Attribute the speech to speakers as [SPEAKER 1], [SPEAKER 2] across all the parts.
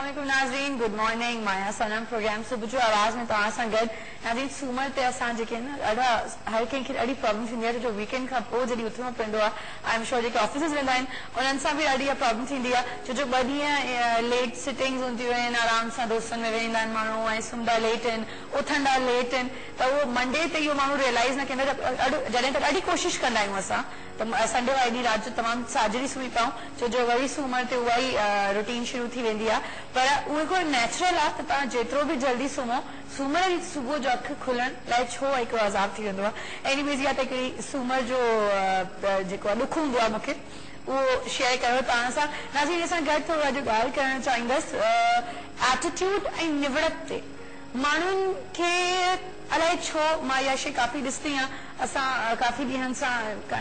[SPEAKER 1] अस्सलाम वालेकुम नाज़रीन, गुड मॉर्निंग। माया सनम प्रोग्राम सुबुह जो आवाज़ में तव्हां सां गॾु। नाज़रीन, सूमर ते असां जेके न ॾाढा हर कंहिंखे ॾाढी प्रॉब्लम थींदी आहे, जो वीकेंड खां पोइ जॾहिं उथिणो पवंदो आहे। I am sure JK offices वेंदा आहिनि उन्हनि सां बि ॾाढी प्रॉब्लम थींदी आहे, छो जो 2 ॾींहं लेट सिटिंग्स हूंदियूं आहिनि, आराम सां दोस्तनि में वेंदा आहिनि माण्हू ऐं सुम्हंदा लेट आहिनि, उथंदा लेट आहिनि, त उहो मंडे ते इहो माण्हू रियलाइज़ न कंदा। जॾहिं त ॾाढी कोशिशि कंदा आहियूं असां त संडे वारी ॾींहुं राति जो तमामु साजरी सुम्ही पऊं, छो जो वरी सूमर ते उहा ई रूटीन शुरू थी वेंदी आहे। पर उहो हिकिड़ो नेचुरल आहे त तव्हां जेतिरो बि जल्दी सुम्हो, सूमर ॾींहुं सुबुह जो अखि खुलण लाइ छो हिकिड़ो अज़ाब थी वेंदो आहे। एनी बेज़ त हिकिड़ी सूमर जो जेको आहे ॾुख हूंदो आहे मूंखे उहो शेयर कयो तव्हां सां। नाज़रीन, असां गॾु थोरो अॼु ॻाल्हि करणु चाहींदसि एटीट्यूड ऐं निवड़त ते। माण्हुनि खे अलाए छो मां इहा शइ काफ़ी ॾिसंदी आहियां, असां काफ़ी ॾींहंनि सां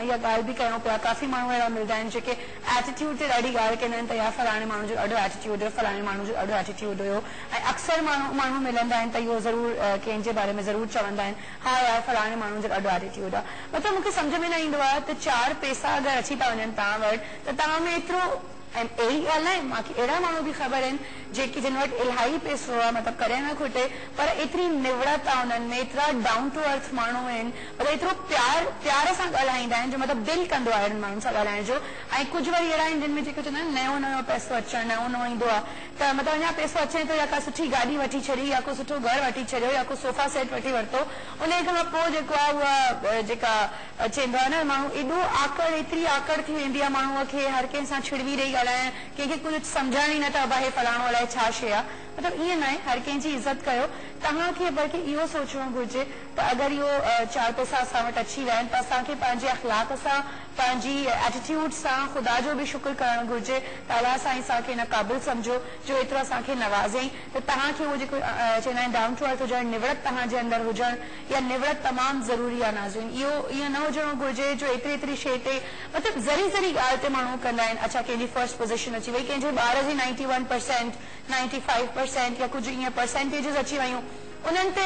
[SPEAKER 1] इहा ॻाल्हि बि कयूं पिया, काफ़ी माण्हू अहिड़ा मिलंदा आहिनि जेके एटीट्यूड ते ॾाढी ॻाल्हि कंदा आहिनि त यार फलाणे माण्हू जो ॾाढो एटीट्यूड हुयो, फलाणे माण्हू जो ॾाढो एटीट्यूड हुयो। ऐं अक्सर माण्हू मिलंदा आहिनि त इहो ज़रूरु कंहिंजे बारे में ज़रूरु चवंदा आहिनि, हा यार फलाणे माण्हू जो ॾाढो एटीट्यूड आहे। मतिलबु मूंखे सम्झ में न ईंदो आहे त 4 पैसा अगरि अची था वञनि तव्हां वटि त तव्हां में एतिरो, ऐं अहिड़ी ॻाल्हि न आहे, मूंखे अहिड़ा माण्हू बि ख़बर आहिनि जेके जिन वटि इलाही पैसो आहे, मतिलबु करे न खुटे, पर एतिरी निवड़त आहे उन्हनि में, एतिरा डाउन टू अर्थ माण्हू आहिनि, मतिलबु एतिरो प्यार सां ॻाल्हाईंदा आहिनि जो मतिलबु दिलि कंदो आहे अहिड़नि माण्हुनि सां ॻाल्हाइण जो। ऐं कुझु वरी अहिड़ा आहिनि जिन में जेके चवंदा आहिनि नयो पैसो अचणु, नयो ईंदो आहे त मतिलबु अञा पैसो अचे थो, या का सुठी गाॾी वठी छॾी, या को सुठो घरु वठी छॾियो, या को सोफ़ा सेट वठी वरितो, उन खां पोइ जेको आहे उहा जेका चवंदो आहे न माण्हू, एॾो आकड़, एतिरी आकड़ थी वेंदी आहे माण्हूअ खे हर कंहिं सां छिड़वी रही ॻाल्हाइण, कंहिंखे कुझु सम्झण ई न त भाई फलाणो अलाए छा शइ आहे। मतिलबु ईअं न आहे, हर कंहिंजी इज़त कयो। तव्हांखे बल्कि इहो सोचणो घुरिजे त अगरि इहो 4 पैसा असां वटि अची विया आहिनि त असांखे पंहिंजे अख़लाक सां, पंहिंजी एटीट्यूड सां ख़ुदा जो बि शुक्र करणु घुरिजे त अलाह साईं असांखे हिन क़ाबिल सम्झो जो एतिरो असांखे नवाज़ियईं। त तव्हांखे उहो जेको चवंदा आहिनि डाउन टू अर्थ हुजणु, निवड़त तव्हांजे अंदरि हुजणु, या निवड़त तमामु ज़रूरी आहे नाज़रीन। इहो ईअं न हुजणो घुरिजे जो एतिरी शइ ते मतिलबु ज़री ॻाल्हि ते माण्हू कंदा आहिनि, अच्छा कंहिंजी फर्स्ट पोज़ीशन अची वई, कंहिंजे ॿार जी 91%, 95% या कुझु ईअं परसेंटेजिस अची वयूं, उन्हनि ते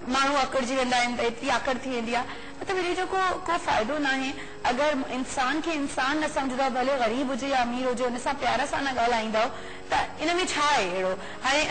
[SPEAKER 1] माण्हू अकड़जी वेंदा आहिनि त एतिरी आकड़ थी वेंदी आहे। मतिलबु इन जो को फ़ाइदो न आहे। अगरि इंसान खे इंसान न सम्झंदो, भले ग़रीब हुजे या अमीर हुजे, हुन सां प्यार सां न ॻाल्हाईंदव त इन में छा आहे अहिड़ो। हाणे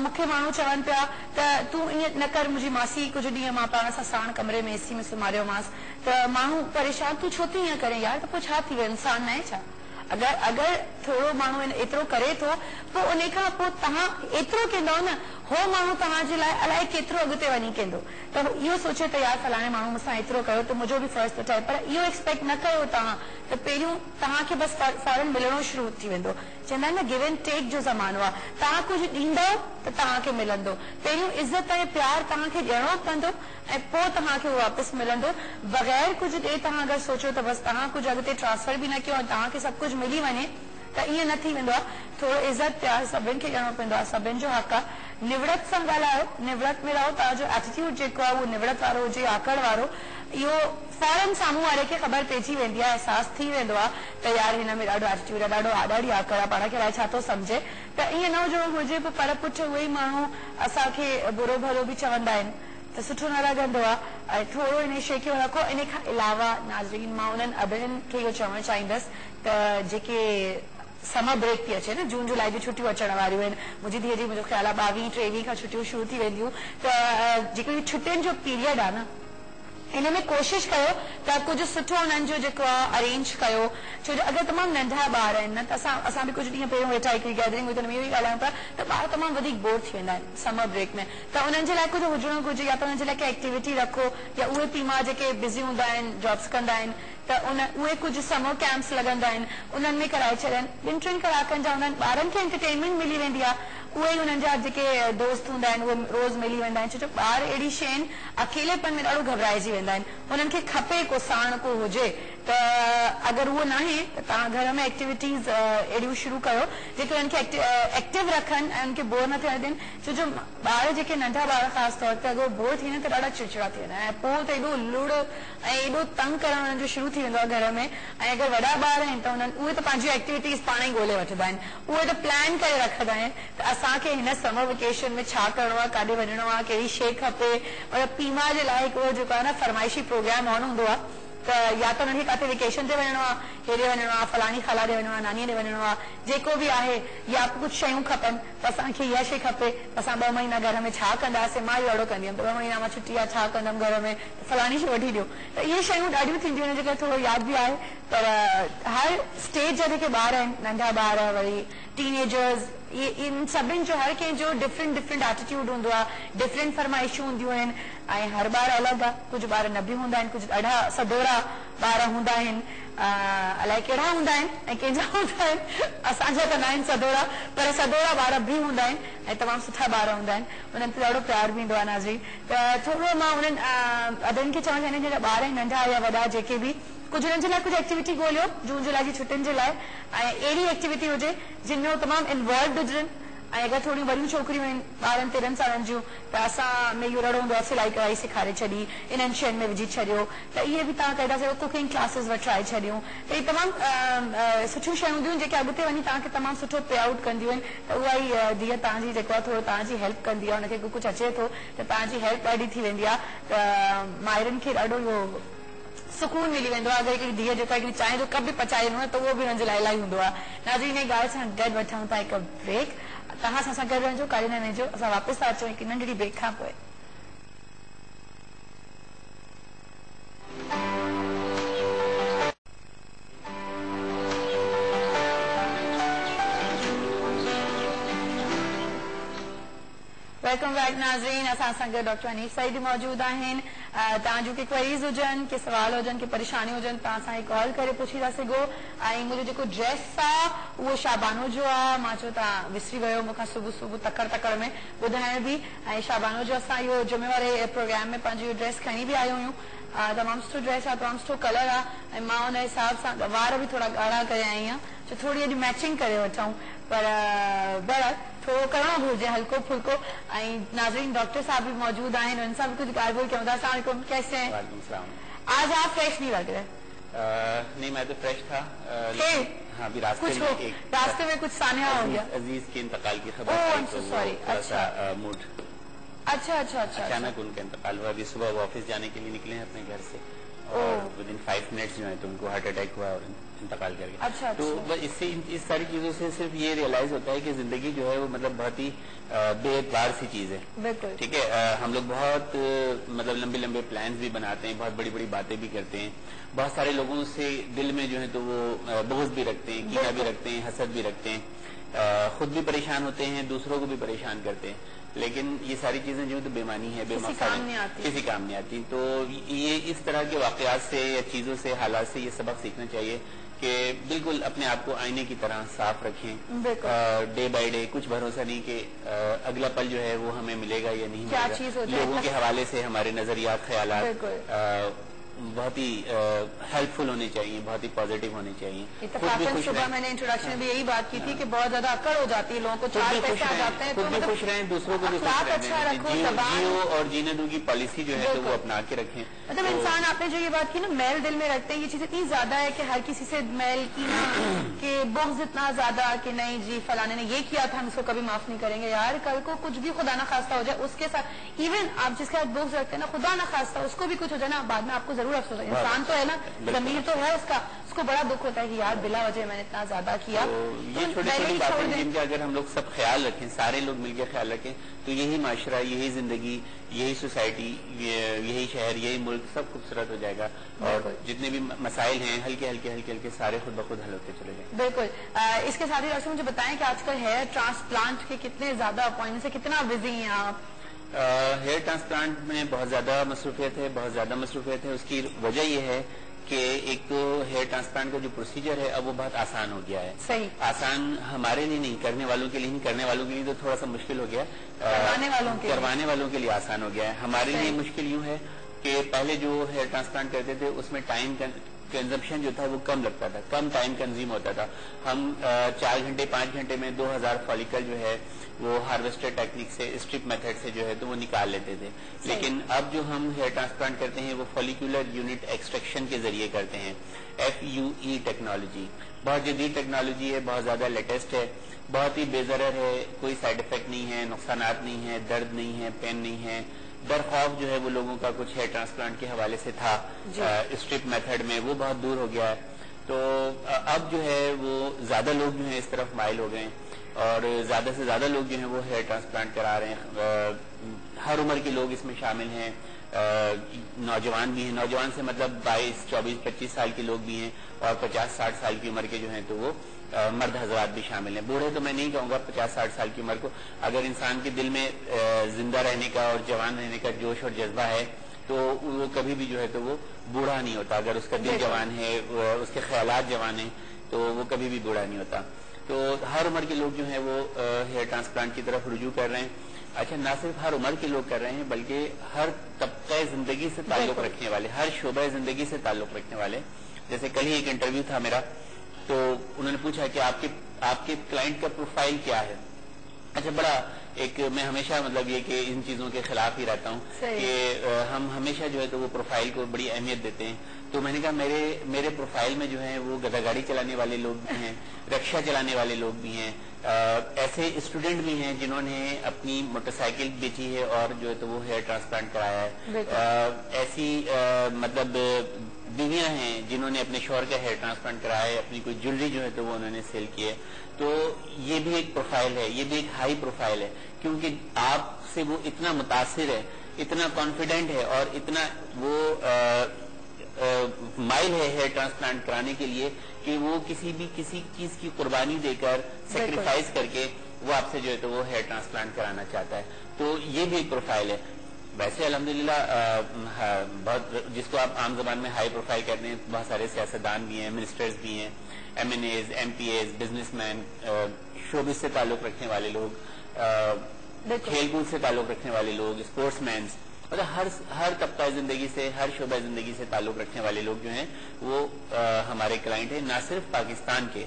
[SPEAKER 1] मूंखे माण्हू चवनि पिया त तूं ईअं न कर, मुंहिंजी मासी कुझु ॾींहं मां पाण सां साण कमरे में एसी में सुम्हारियोमांसि त माण्हू परेशान, तूं छो थी ईअं करे यार, त पोइ छा थी वियो, इंसान न आहे छा। अगरि थोरो माण्हू एतिरो करे थो, पोइ उन खां पोइ तव्हां एतिरो कंदव न, हो माण्हू तव्हांजे लाइ अलाए केतिरो अॻिते वञी कंदो। त इहो सोचे त यार फलाणे माण्हू मूंसां एतिरो कयो त मुंहिंजो बि फर्ज़ थो ठहे, पर इहो एक्सपेक्ट न कयो तव्हां त पहिरियों तव्हांखे बसि फौरन मिलणो शुरू थी वेंदो। चवंदा आहिनि न गिव एंड टेक जो ज़मानो आहे, तव्हां कुझु ॾींदव त तव्हांखे मिलंदो। पहिरियों इज़त ऐं प्यार तव्हांखे ॾियणो पवंदो ऐं पोइ तव्हांखे उहो वापसि मिलंदो। बग़ैर कुझु ॾे तव्हां अगरि सोचो त बसि तव्हां कुझु अॻिते ट्रांसफर बि न कयो ऐं तव्हांखे सभु कुझु मिली वञे त ईअं न थी वेंदो आहे। थोरो इज़त प्यार सभिनि खे ॾियणो पवंदो आहे, सभिनि जो हक़ आहे। निवड़त सां ॻाल्हायो, निवड़त में रहो, तव्हांजो एटीट्यूड जेको आहे उहो निवड़त वारो हुजे, आकड़ वारो, इहो फौरन साम्हूं वारे खे ख़बर पइजी वेंदी आहे, अहसासु थी वेंदो आहे त यार हिन में ॾाढो एटीट्यूड आहे, ॾाढी आकड़ आहे, पाण खे अलाए छा थो सम्झे। त ईअं न हुजणो घुरिजे। पर पुठ उहे ई माण्हू असांखे बुरो भलो बि चवंदा आहिनि त सुठो न लॻंदो आहे। ऐं थोरो इन शइ खे रखो। इन खां अलावा नाज़रीन, मां उन्हनि अभिननि खे इहो चवणु चाहींदसि त जेके समर ब्रेक थी अचे न, जून जुलाई जी छुटियूं अचण वारियूं आहिनि, मुंहिंजी धीअ जी मुंहिंजो ख़्याल आहे 22-23 खां छुटियूं शुरू थी वेंदियूं, त जेको छुटियुनि जो पीरियड आहे न, इन में कोशिशि कयो त कुझु सुठो उन्हनि जो जेको आहे अरेंज कयो। छो जो अगरि तमामु नंढा ॿार आहिनि न, त असां बि कुझु ॾींहं पहिरियों वेठा हिकिड़ी गैदरिंग हुई त हुन में इहो ई ॻाल्हायूं पिया त ॿार तमामु वधीक बोर थी वेंदा आहिनि समर ब्रेक में। त उन्हनि जे लाइ कुझु हुजणो घुरिजे, या त उन्हनि जे लाइ कंहिं एक्टिविटी रखो, या उहे पीउ माउ जेके बिज़ी हूंदा आहिनि, जॉब्स कंदा आहिनि, त उहे कुझु समर कैंप्स लॻंदा आहिनि, उन्हनि में कराए छॾनि। 2-3 कलाकनि जा उन्हनि ॿारनि खे एंटरटेनमेंट मिली वेंदी आहे। उहे ई उन्हनि जा जेके दोस्त हूंदा आहिनि उहे रोज़ मिली वेंदा आहिनि, छो जो ॿार अहिड़ी शइ आहिनि अकेलेपन में ॾाढो घबराइजी वेंदा आहिनि, उन्हनि खे खपे को साण को हुजे। त अगरि उहो न आहे त तव्हां घर में एक्टिविटीज़ अहिड़ियूं शुरू कयो जेके उन्हनि खे एक्टिव रखनि ऐं उनखे बोर न थियण ॾियनि। छो जो ॿार जेके नंढा ॿार ख़ासि तौर ते अगरि बोर थी वञे त ॾाढा चिड़चिड़ा थी वेंदा आहिनि, ऐं पोइ त एॾो लुड़ ऐं एॾो तंग करणु उन्हनि जो शुरू थी वेंदो आहे घर में। ऐं अगरि वॾा ॿार आहिनि त उहे त पंहिंजियूं एक्टिविटीज़ पाण ई ॻोल्हे वठंदा आहिनि, उहे त प्लान करे रखंदा आहिनि त असांखे हिन समर वेकेशन में छा करिणो आहे, काॾे वञिणो आहे, कहिड़ी शइ खपे। और पीउ माउ जे लाइ हिकिड़ो जेको आहे न फरमाइशी प्रोग्राम ऑन हूंदो आहे त या त उन्हनि खे किथे वेकेशन ते वञिणो आहे, हेॾे वञिणो आहे, फलाणी ख़ाला ॾे वञिणो आहे, नानीअ ॾे वञिणो आहे, जेको बि आहे, या कुझु शयूं खपनि त असांखे इहा शइ खपे त असां 2 महीना घर में छा कंदासीं, मां इहो ॾाढो कंदी हुयमि, 2 महीना मां छुटी आहे छा कंदमि घर में, फलाणी शइ वठी ॾियो, त इहे शयूं ॾाढियूं थींदियूं आहिनि जेके थोरो यादि बि आहे। पर हर स्टेज जा जेके ॿार आहिनि, नंढा ॿार वरी टीनेजर्स, इन सभिनि जो हर कंहिंजो डिफरेंट एटीट्यूड हूंदो आहे, डिफरेंट फरमाइशूं हूंदियूं आहिनि ऐं हर ॿार अलॻि आहे। कुझु ॿार न बि हूंदा आहिनि, कुझु ॾाढा सदोरा ॿार हूंदा आहिनि, अलाए कहिड़ा हूंदा आहिनि ऐं कंहिंजा हूंदा आहिनि, असांजा त न आहिनि सदोरा, पर सदोरा ॿार बि हूंदा आहिनि ऐं तमामु सुठा ॿार हूंदा आहिनि, उन्हनि ते ॾाढो प्यार बि ईंदो आहे नाज़रीन। त थोरो मां उन्हनि अदनि खे चवणु चाहींदी आहियां, ॿार आहिनि नंढा या वॾा जेके बि, कुझु हुननि जे लाइ कुझु एक्टिविटी ॻोल्हियो जून जुलाई जी छुटियुनि जे लाइ, ऐं अहिड़ी एक्टिविटी हुजे जिन में तमामु इन्वॉल्व हुजनि, ऐं अगरि थोरियूं वॾियूं छोकिरियूं आहिनि 12-13 सालनि जूं त असां में इहो ॾाढो हूंदो आहे सिलाई कढ़ाई सेखारे छॾी, इन्हनि शयुनि में विझी छॾियो, त इहे बि तव्हां करे था सघो, कुकिंग क्लासिस वठाए छॾियूं, त इहे तमामु सुठियूं शयूं हूंदियूं आहिनि जेके अॻिते वञी तव्हांखे तमामु सुठो पे आउट कंदियूं आहिनि। त उहा ई धीअ तव्हांजी जेको आहे थोरो तव्हांजी हेल्प कंदी आहे, हुनखे कुझु अचे थो त तव्हांजी हेल्प ॾाढी थी वेंदी आहे, त माइरनि खे ॾाढो इहो सुकून मिली वेंदो आहे। अगरि हिकिड़ी धीअ जेका हिकिड़ी चांहि जो कप बि पचाए ॾिनो त उहो बि हुननि जे लाइ इलाही हूंदो आहे। नाज़रीन, हिन ॻाल्हि सां गॾु वठूं था हिकु ब्रेक, तव्हां सां गॾु रहजो, काॾे न वञिजो, असां वापसि था अचूं हिकु नंढड़ी ब्रेक खां पोइ। वेलकम बैक नाज़रीन, असां सां गॾु डॉक्टर अनीस सईद मौजूद आहिनि। तव्हां जूं के क्वेरीज़ हुजनि, के सवाल हुजनि, के परेशानी हुजनि, तव्हां असांखे कॉल करे पुछी था सघो। ऐं मुंहिंजो जेको ड्रेस आहे उहो शाबानो जो आहे, मां चयो तव्हां विसरी वियो मूंखां सुबुह तकड़ में ॿुधाइण बि, ऐं शाबानो जो असां इहो जुमे वारे प्रोग्राम में पंहिंजी इहो ड्रेस खणी बि आया आहियूं। तमामु सुठो ड्रेस आहे, तमामु सुठो कलर आहे, ऐं मां हुन हिसाब सां वार बि थोरा ॻाढ़ा करे आई आहियां, जो थोरी अॼु मैचिंग करे वठूं, पर बहरहाल थोरो करिणो घुरिजे हल्को फुल्को। ऐं नाज़रीन डॉक्टर साहब भी मौजूद आहिनि, उन सां भी कुछ ॻाल्हि ॿोल कयूं था। अस्सलाम वालेकुम, कैसे हैं? आज आप फ्रेश नहीं लग रहे।
[SPEAKER 2] नहीं, मैं तो फ्रेश था। हाँ, अभी
[SPEAKER 1] रास्ते में कुछ सानिया हो गया,
[SPEAKER 2] अजीज के इंतकाल की खबर।
[SPEAKER 1] सॉरी, अच्छा
[SPEAKER 2] मूड,
[SPEAKER 1] अच्छा
[SPEAKER 2] अचानक उनका इंतकाल हुआ। अभी सुबह वो ऑफिस जाने के लिए निकले हैं अपने घर से, और विद इन 5 मिनट्स जो है तो उनको हार्ट अटैक हुआ और इंतकाल कर गया।
[SPEAKER 1] अच्छा,
[SPEAKER 2] तो बस इससे इस सारी चीजों से सिर्फ ये रियलाइज होता है कि जिंदगी जो है वो मतलब बहुत ही बेकार सी चीज है।
[SPEAKER 1] बिल्कुल
[SPEAKER 2] ठीक है। हम लोग बहुत मतलब लंबे लंबे प्लान्स भी बनाते हैं, बहुत बड़ी बड़ी बातें भी करते हैं, बहुत सारे लोगों से दिल में जो है तो वो बोझ भी रखते हैं, कीना भी रखते हैं, हसद भी रखते हैं, खुद भी परेशान होते हैं, दूसरों को भी परेशान करते हैं। लेकिन ये सारी चीजें जो तो बेमानी है,
[SPEAKER 1] किसी काम नहीं
[SPEAKER 2] आती। तो ये इस तरह के वाकयात से या चीजों से, हालात से ये सबक सीखना चाहिए कि बिल्कुल अपने आप को आईने की तरह साफ रखें। डे बाय डे कुछ भरोसा नहीं कि अगला पल जो है वो हमें मिलेगा या नहीं मिलेगा। लोगों के हवाले से हमारे नजरियात, ख्यालात बहुत ही हेल्पफुल होने चाहिए, बहुत ही पॉजिटिव होने चाहिए।
[SPEAKER 1] सुबह मैंने इंट्रोडक्शन में यही बात की थी कि बहुत ज्यादा अकड़ हो जाती है, लोगों को चार पैसे आ जाते हैं,
[SPEAKER 2] खुद भी खुश रहें, दूसरों को भी खुश रहें, जियो और जीने दो की पॉलिसी जो है तो वो अपना के रखें।
[SPEAKER 1] मतलब इंसान, आपने जो ये बात की ना, मैल दिल में रखते हैं, ये चीज इतनी ज्यादा है कि हर किसी से मैल की ना कि बुग़्ज़ इतना ज्यादा कि नहीं जी फलाने ने ये किया था, हम इसको कभी माफ नहीं करेंगे। यार कल को कुछ भी खुदा ना खास्ता हो जाए उसके साथ, इवन आप जिसके साथ बुग़्ज़ रखते हैं ना, खुदा ना खास्ता उसको भी कुछ हो जाए ना, बाद में आपको जरूर अफसोस है। इंसान तो है ना, ज़मीर तो है उसका, उसको बड़ा दुख होता है कि यार बिला वजह मैंने इतना ज्यादा किया।
[SPEAKER 2] तो ये छोटी छोटी बातें जिनका अगर हम लोग सब ख्याल रखें, सारे लोग मिलकर ख्याल रखें, तो यही माशरा, यही जिंदगी, यही सोसाइटी, यही शहर, यही मुल्क सब खूबसूरत हो जाएगा। और जितने भी मसाइल हैं हल्के हल्के सारे खुद ब खुद हल होते चले जाएंगे।
[SPEAKER 1] बिल्कुल। इसके साथ ही डॉक्टर मुझे बताएं कि आजकल हेयर ट्रांसप्लांट के कितने ज्यादा अपॉइंटमेंट है, कितना बिजी हैं आप?
[SPEAKER 2] हेयर ट्रांसप्लांट में बहुत ज्यादा मसरूफियत है। उसकी वजह यह है कि एक तो हेयर ट्रांसप्लांट का जो प्रोसीजर है अब वो बहुत आसान हो गया है।
[SPEAKER 1] सही।
[SPEAKER 2] आसान हमारे लिए नहीं, करने वालों के लिए नहीं, करने वालों के लिए तो थोड़ा सा मुश्किल हो गया,
[SPEAKER 1] करवाने
[SPEAKER 2] वालों के लिए आसान हो गया है। हमारे लिए मुश्किल यूं है कि पहले जो हेयर ट्रांसप्लांट करते थे उसमें टाइम कंजम्पशन जो था वो कम लगता था, कम टाइम कंज्यूम होता था। हम 4 घंटे 5 घंटे में 2000 फॉलिकल जो है वो हार्वेस्टर टेक्निक से, स्ट्रिप मेथड से जो है तो वो निकाल लेते थे। लेकिन अब जो हम हेयर ट्रांसप्लांट करते हैं वो फॉलिकुलर यूनिट एक्सट्रैक्शन के जरिए करते हैं। FUE टेक्नोलॉजी बहुत जदीद टेक्नोलॉजी है, बहुत ज्यादा लेटेस्ट है, बहुत ही बेजरर है, कोई साइड इफेक्ट नहीं है, नुकसानात नहीं है, दर्द नहीं है, पेन नहीं है, در خوف جو ہے وہ لوگوں کا کچھ ہیئر ٹرانسپلانٹ کے حوالے سے تھا اسٹرپ میتھڈ میں، وہ بہت دور ہو گیا ہے. تو اب جو ہے وہ زیادہ لوگ جو ہیں اس طرف مائل ہو گئے ہیں اور زیادہ سے زیادہ لوگ جو ہیں وہ ہیئر ٹرانسپلانٹ کرا رہے ہیں. ہر عمر کے لوگ اس میں شامل ہیں، نوجوان بھی ہیں، نوجوان سے مطلب 22 24 25 سال کے لوگ بھی ہیں، اور 50 60 سال کی عمر کے جو ہیں تو وہ مرد حضرات بھی شامل ہیں. بوڑھے تو میں نہیں کہوں گا، 50 60 سال کی عمر کو اگر انسان کے دل میں زندہ رہنے کا اور جوان رہنے کا جوش اور جذبہ ہے تو وہ کبھی بھی جو ہے تو وہ بوڑھا نہیں ہوتا. اگر اس کا دل جوان ہے، اس کے خیالات جوان ہیں، تو وہ کبھی بھی بوڑھا نہیں ہوتا. تو ہر عمر کے لوگ جو ہیں وہ ہیئر ٹرانسپلانٹ کی طرف رجوع کر رہے ہیں. اچھا، نہ صرف ہر عمر کے لوگ کر رہے ہیں بلکہ ہر طبقہ زندگی سے تعلق رکھنے والے، ہر شعبہ زندگی سے تعلق رکھنے والے. جیسے کل ہی ایک انٹرویو تھا میرا، تو انہوں نے پوچھا کہ آپ کے کلائنٹ کا پروفائل کیا ہے. اچھا، بڑا ایک میں ہمیشہ مطلب یہ کہ ان چیزوں کے خلاف ہی رہتا ہوں کہ ہم ہمیشہ جو ہے تو وہ پروفائل کو بڑی اہمیت دیتے ہیں. تو میں نے کہا میرے پروفائل میں جو ہے وہ گدا گاڑی چلانے والے لوگ بھی ہیں، رکشا چلانے والے لوگ بھی ہیں، ایسے اسٹوڈنٹ بھی ہیں جنہوں نے اپنی موٹر سائیکل بیچی ہے اور جو ہے تو وہ ہیئر ٹرانسپلانٹ کرایا ہے. ایسی مطلب بیویاں ہیں جنہوں نے اپنے شوہر کا ہیئر ٹرانسپلانٹ کرایا ہے، اپنی کوئی جویلری جو ہے تو وہ انہوں نے سیل کی ہے. تو یہ بھی ایک پروفائل ہے، یہ بھی ایک ہائی پروفائل ہے، کیونکہ آپ سے وہ اتنا متاثر ہے، اتنا کانفیڈنٹ ہے اور اتنا وہ مائل ہے ہیئر ٹرانسپلانٹ کرانے کے لیے کہ وہ کسی چیز کی قربانی دے کر، سیکریفائز کر کے وہ آپ سے جو ہے تو وہ ہیئر ٹرانسپلانٹ کرانا چاہتا ہے. تو یہ بھی ایک پروفائل ہے. ویسے الحمدللہ بہت، جس کو آپ عام زبان میں ہائی پروفائل کہتے ہیں، بہت سارے سیاستدان بھی ہیں، منسٹرز بھی ہیں، M N As, M P As, businessman, showbiz سے تعلق رکھنے والے لوگ، کھیل کود سے تعلق رکھنے والے لوگ، اسپورٹس مینس، مطلب ہر طبقہ زندگی سے، ہر شعبہ زندگی سے تعلق رکھنے والے لوگ جو ہیں وہ ہمارے کلائنٹ ہیں. نہ صرف پاکستان کے،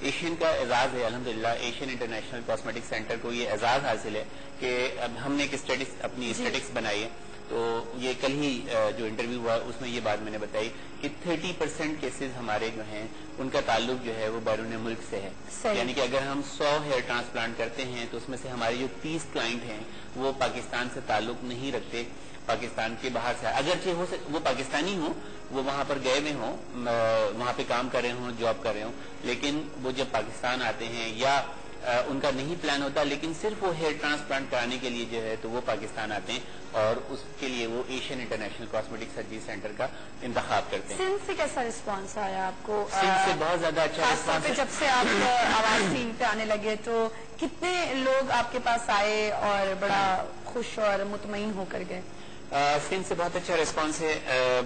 [SPEAKER 2] ایشین کا اعزاز ہے الحمدللہ. ایشین انٹرنیشنل کاسمیٹک سینٹر کو یہ اعزاز حاصل ہے کہ اب ہم نے ایک اپنی اسٹیٹکس بنائی ہے. تو یہ کل ہی جو انٹرویو ہوا اس میں یہ بات میں نے بتائی کہ 30% کیسز ہمارے جو ہیں ان کا تعلق جو ہے وہ بیرون ملک سے ہے. یعنی کہ اگر ہم 100 ہیئر ٹرانسپلانٹ کرتے ہیں تو اس میں سے ہمارے جو 30 کلائنٹ ہیں وہ پاکستان سے تعلق نہیں رکھتے، پاکستان کے باہر سے. اگرچہ وہ پاکستانی ہوں، وہ وہاں پر گئے ہوئے ہوں، وہاں پہ کام کر رہے ہوں، جاب کر رہے ہوں، لیکن وہ جب پاکستان آتے ہیں یا ان کا نہیں پلان ہوتا، لیکن صرف وہ ہیئر ٹرانسپلانٹ کرانے کے لیے جو ہے تو وہ پاکستان آتے ہیں اور اس کے لیے وہ Asian international cosmetic surgery centre کا انتخاب کرتے ہیں.
[SPEAKER 1] سندھ سے کیسا رسپانس آیا آپ کو؟
[SPEAKER 2] سندھ سے بہت زیادہ اچھا رسپانس ہے.
[SPEAKER 1] جب سے آپ آواز ٹیم پہ آنے لگے تو کتنے لوگ آپ کے پاس آئے اور بڑا خوش اور مطمئن ہو کر گئے؟
[SPEAKER 2] سندھ سے بہت اچھا رسپانس ہے.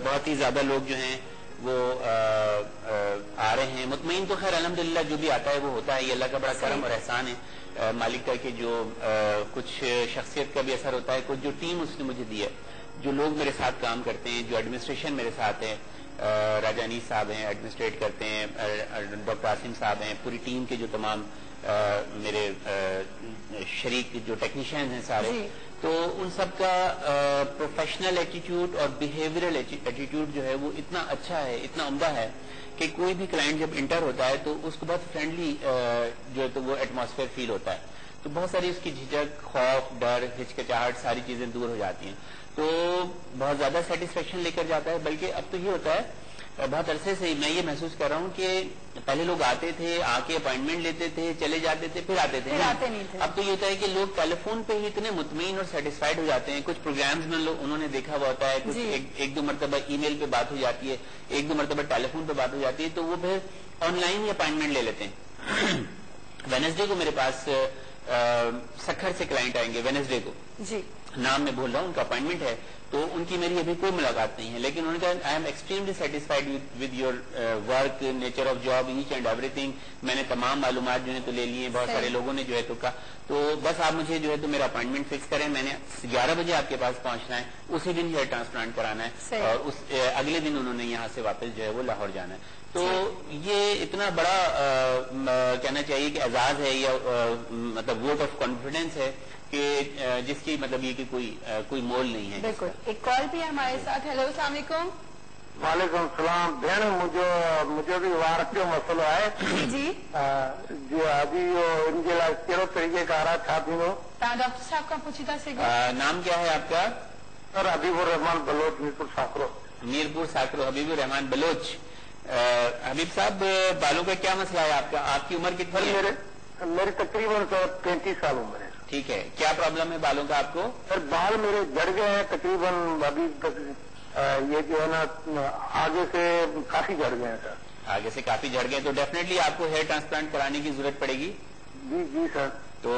[SPEAKER 2] بہت ہی زیادہ لوگ جو ہیں وہ آ رہے ہیں. مطمئن تو خیر الحمدللہ جو بھی آتا ہے وہ ہوتا ہے، یہ اللہ کا بڑا کرم اور احسان ہے مالک کا کہ جو کچھ شخصیت کا بھی اثر ہوتا ہے، کچھ جو ٹیم اس نے مجھے دی ہے، جو لوگ میرے ساتھ کام کرتے ہیں، جو ایڈمنسٹریشن میرے ساتھ ہے، راجانی صاحب ہیں ایڈمنسٹریٹ کرتے ہیں، ڈاکٹر عاصم صاحب ہیں، پوری ٹیم کے جو تمام میرے شریک جو ٹیکنیشین ہیں سارے، تو ان سب کا پروفیشنل ایٹیٹیوڈ اور بیہیویئرل ایٹیٹیوڈ جو ہے وہ اتنا اچھا ہے، اتنا عمدہ ہے کہ کوئی بھی کلائنٹ جب انٹر ہوتا ہے تو اس کو بہت فرینڈلی جو ہے تو وہ ایٹماسفیئر فیل ہوتا ہے. تو بہت ساری اس کی جھجک، خوف، ڈر، ہچکچاہٹ ساری چیزیں دور ہو جاتی ہیں. تو بہت زیادہ سیٹسفیکشن لے کر جاتا ہے. بلکہ اب تو یہ ہوتا ہے بہت عرصے سے میں یہ محسوس کر رہا ہوں کہ پہلے لوگ آتے تھے، آ کے اپوائنٹمنٹ لیتے تھے، چلے جاتے تھے، پھر آتے تھے. اب تو یہ ہوتا ہے کہ لوگ ٹیلی فون پہ ہی اتنے مطمئن اور سیٹسفائڈ ہو جاتے ہیں. کچھ پروگرامز میں انہوں نے دیکھا ہوا ہوتا ہے، کچھ ایک دو مرتبہ ای میل پہ بات ہو جاتی ہے، ایک دو مرتبہ ٹیلی فون پہ بات ہو جاتی ہے، تو وہ پھر آن لائن ہی اپوائنٹمنٹ لے لیتے ہیں. وینسڈے کو میرے پاس سکھر سے کلائنٹ آئیں گے، وینسڈے کو نام میں بول رہا ہوں، ان کا اپوائنٹمنٹ ہے. تو ان کی میری ابھی کوئی ملاقات نہیں ہے، لیکن انہوں نے کہا I am extremely satisfied with your work, nature of job, each and everything. میں نے تمام معلومات جو ہے تو لے لی ہیں. بہت سارے لوگوں نے جو ہے تو کہا تو بس آپ مجھے جو ہے تو میرا اپوائنٹمنٹ فکس کریں. میں نے 11 بجے آپ کے پاس پہنچنا ہے، اسی دن ہیئر ٹرانسپلانٹ کرانا ہے اور اگلے دن انہوں نے یہاں سے واپس جو ہے وہ لاہور جانا ہے. تو یہ اتنا بڑا کہنا چاہیے کہ اعزاز ہے یا مطلب ووٹ آف کانفیڈینس ہے کہ جس کی مطلب یہ کہ کوئی مول نہیں ہے.
[SPEAKER 1] بالکل. ایک کال بھی ہے ہمارے ساتھ. ہیلو، السلام علیکم.
[SPEAKER 3] وعلیکم السلام. بہن مجھے بھی وارک جو مسئلہ ہے
[SPEAKER 1] جی
[SPEAKER 3] جو ابھی ان کے طریقے کا رہا تھا.
[SPEAKER 1] ڈاکٹر صاحب کا پوچھتا
[SPEAKER 2] نام کیا ہے آپ کا؟
[SPEAKER 3] सर हबीबुर रहमान बलोच मीरपुर साकरो।
[SPEAKER 2] मीरपुर साकरो, हबीबुर रहमान बलोच। हबीब साहब, बालों का क्या मसला है आपका? आपकी उम्र कितनी है?
[SPEAKER 3] मेरी तकरीबन 33 साल उम्र है।
[SPEAKER 2] ठीक है, क्या प्रॉब्लम है बालों का आपको?
[SPEAKER 3] सर बाल मेरे झड़ गए हैं तकरीबन, अभी तक ये जो है ना आगे से काफी झड़ गए हैं सर।
[SPEAKER 2] आगे से काफी झड़ गए तो डेफिनेटली आपको हेयर ट्रांसप्लांट कराने की जरूरत पड़ेगी।
[SPEAKER 3] जी जी सर।
[SPEAKER 2] तो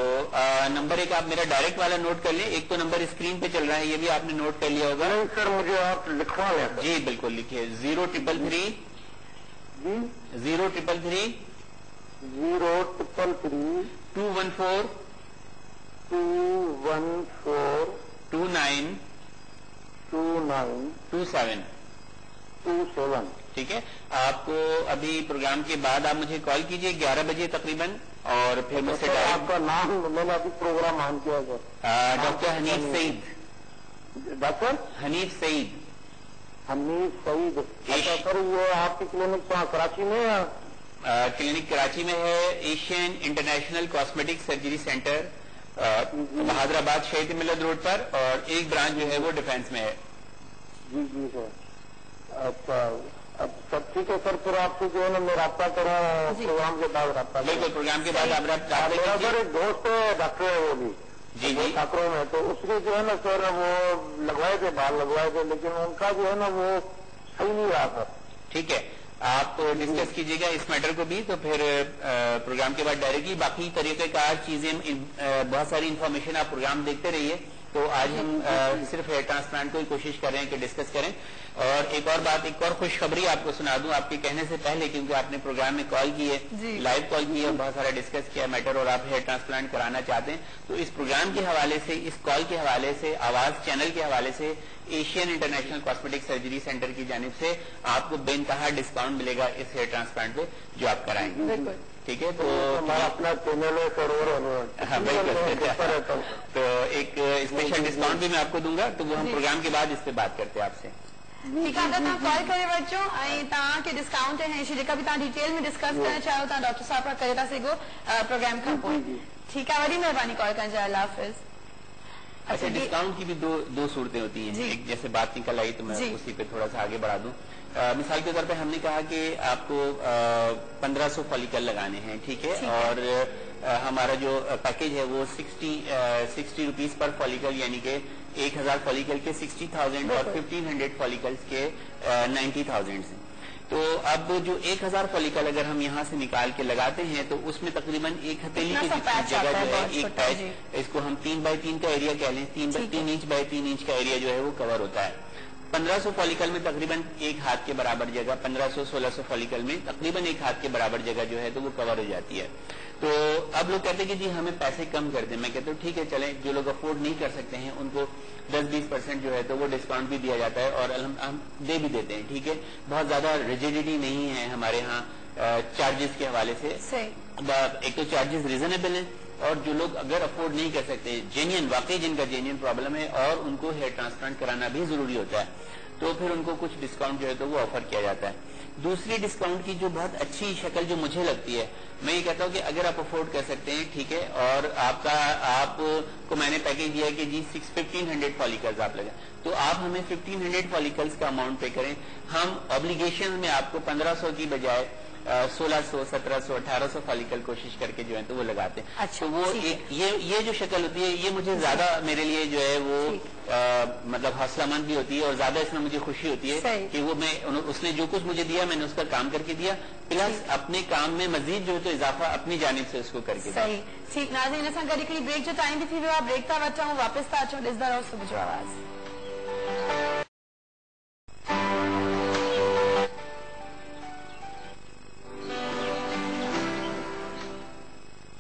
[SPEAKER 2] नंबर एक आप मेरा डायरेक्ट वाला नोट कर लें। एक तो नंबर स्क्रीन पे चल रहा है, ये भी आपने नोट कर लिया होगा।
[SPEAKER 3] नहीं सर, मुझे आप लिखवा लें।
[SPEAKER 2] जी बिल्कुल लिखिए। 033
[SPEAKER 3] जी
[SPEAKER 2] 033
[SPEAKER 3] 033
[SPEAKER 2] 214
[SPEAKER 3] 214
[SPEAKER 2] 29
[SPEAKER 3] 29 27।
[SPEAKER 2] ठीक है, आपको अभी प्रोग्राम के बाद आप मुझे कॉल कीजिए 11 बजे तकरीबन, और फिर मुझसे
[SPEAKER 3] आपका नाम मैंने अभी प्रोग्राम ऑन किया sir.
[SPEAKER 2] Doctor Hanif Saeed.
[SPEAKER 3] Doctor
[SPEAKER 2] Hanif Saeed.
[SPEAKER 3] Hanif Saeed. अच्छा सर, ये आपकी क्लिनिक कहाँ कराची में है?
[SPEAKER 2] क्लिनिक कराची में है। Asian international cosmetic surgery centre, Bahadurabad शहीद मिलत रोड पर, और एक ब्रांच जो है वो डिफेंस में है।
[SPEAKER 3] जी जी सर। अच्छा, अब सब ठीक है सर, फिर आपसे जो है ना मैं रब्ता करूँ प्रोग्राम के बाद रब्ता।
[SPEAKER 2] बिल्कुल, प्रोग्राम के बाद आप रब्ता
[SPEAKER 3] मेरा सर एक दोस्त है डॉक्टर है, वो भी
[SPEAKER 2] जी जी
[SPEAKER 3] ठाकरों में, तो उसके जो है ना सर वो लगवाए थे, बाल लगवाए थे, लेकिन उनका जो है ना वो सही नहीं रहा सर।
[SPEAKER 2] ठीक है, आप डिस्कस कीजिएगा इस मैटर को भी, तो फिर प्रोग्राम के बाद डायरेक्टली बाकी तरीकेकार चीजें, बहुत सारी इन्फॉर्मेशन आप प्रोग्राम देखते रहिए। तो आज हम सिर्फ हेयर ट्रांसप्लांट को ही कोशिश कर रहे हैं कि डिस्कस करें। और एक और बात, एक और खुशखबरी आपको सुना दूं आपके कहने से पहले, क्योंकि आपने प्रोग्राम में कॉल की है, लाइव कॉल की है, बहुत सारा डिस्कस किया मैटर, और आप हेयर ट्रांसप्लांट कराना चाहते हैं, तो इस प्रोग्राम के हवाले से, इस कॉल के हवाले से, आवाज चैनल के हवाले से Asian international cosmetic surgery centre की जानिब से आपको बेनतहा डिस्काउंट मिलेगा इस हेयर ट्रांसप्लांट पे जो आप कराएंगे। ठीक है, तो
[SPEAKER 3] हमारा अपना चैनल है सर,
[SPEAKER 2] हाँ बिल्कुल, तो एक स्पेशल डिस्काउंट भी मैं आपको दूंगा, तो वो हम प्रोग्राम के बाद इस पे बात करते हैं आपसे।
[SPEAKER 1] ठीक है, तव्हां कॉल करे वठो ऐं तव्हांखे डिस्काउंट ऐं जेका बि तव्हां डिटेल में डिस्कस करणु चाहियो तव्हां डॉक्टर साहब खां करे था सघो प्रोग्राम खां पोइ। ठीकु आहे, वॾी महिरबानी कॉल करण जे लाइ। अल्लाह हाफ़िज़।
[SPEAKER 2] अच्छा, डिस्काउंट की भी दो सूरतें होती हैं। एक जैसे बात निकल आई तो मैं उसी पे थोड़ा सा आगे बढ़ा दूं। मिसाल के तौर पे हमने कहा कि आपको 1500 फॉलिकल लगाने हैं, ठीक है, और हमारा जो पैकेज है वो 60 रुपीज पर फॉलिकल, यानी कि 1000 फॉलिकल के 60,000 और 1500 फॉलिकल्स के 90,000 से। तो अब जो 1000 फॉलिकल अगर हम यहाँ से निकाल के लगाते हैं तो उसमें तकरीबन एक हथेली की जगह जो है एक पैच, इसको हम 3 बाई 3 का एरिया कह लें, 3 इंच बाई 3 इंच का एरिया जो है वो कवर होता है। 1500 फॉलिकल में तकरीबन एक हाथ के बराबर जगह, 1500-1600 फॉलिकल में तकरीबन एक हाथ के बराबर जगह जो है तो वो कवर हो जाती है। तो अब लोग कहते हैं कि जी हमें पैसे कम कर दें। मैं कहता हूँ ठीक है, चलें, जो लोग अफोर्ड नहीं कर सकते हैं उनको 10-20% जो है तो वो डिस्काउंट भी दिया जाता है, और हम दे भी देते हैं। ठीक है, बहुत ज्यादा रिजिडिटी नहीं है हमारे यहाँ चार्जेस के हवाले से। एक तो चार्जेस रीजनेबल हैं, और जो लोग अगर अफोर्ड नहीं कर सकते, जेन्युइन, वाकई जिनका जेन्युइन प्रॉब्लम है और उनको हेयर ट्रांसप्लांट कराना भी जरूरी होता है, तो फिर उनको कुछ डिस्काउंट जो है तो वो ऑफर किया जाता है। दूसरी डिस्काउंट की जो बहुत अच्छी शक्ल जो मुझे लगती है, मैं ये कहता हूँ कि अगर आप अफोर्ड कर सकते हैं, ठीक है, और आपको मैंने पैकेज दिया है कि जी 1500 फॉलिकल्स आप लगा, तो आप हमें 1500 फॉलिकल्स का अमाउंट पे करें। हम ऑब्लिगेशन में आपको 1500 की बजाय 1600, 1700, 1800 फॉलिकल कोशिश करके जो है तो वो लगाते हैं।
[SPEAKER 1] अच्छा,
[SPEAKER 2] तो वो ये जो शक्ल होती है, ये मुझे ज्यादा मेरे लिए जो है वो मतलब हौसलामंद भी होती है, और ज्यादा इसमें मुझे खुशी होती है कि वो उसने जो कुछ मुझे दिया मैंने उसका काम करके दिया, प्लस अपने काम में मजीद जो है तो इजाफा अपनी जानिब से उसको करके दिया।
[SPEAKER 1] ठीक, नाज़रीन, असां गॾु हिकिड़ी ब्रेक जो टाइम भी थी वियो आहे, ब्रेक था वठूं, वापसि था अचूं, ॾिसंदा रहो सुबुह जो आवाज़।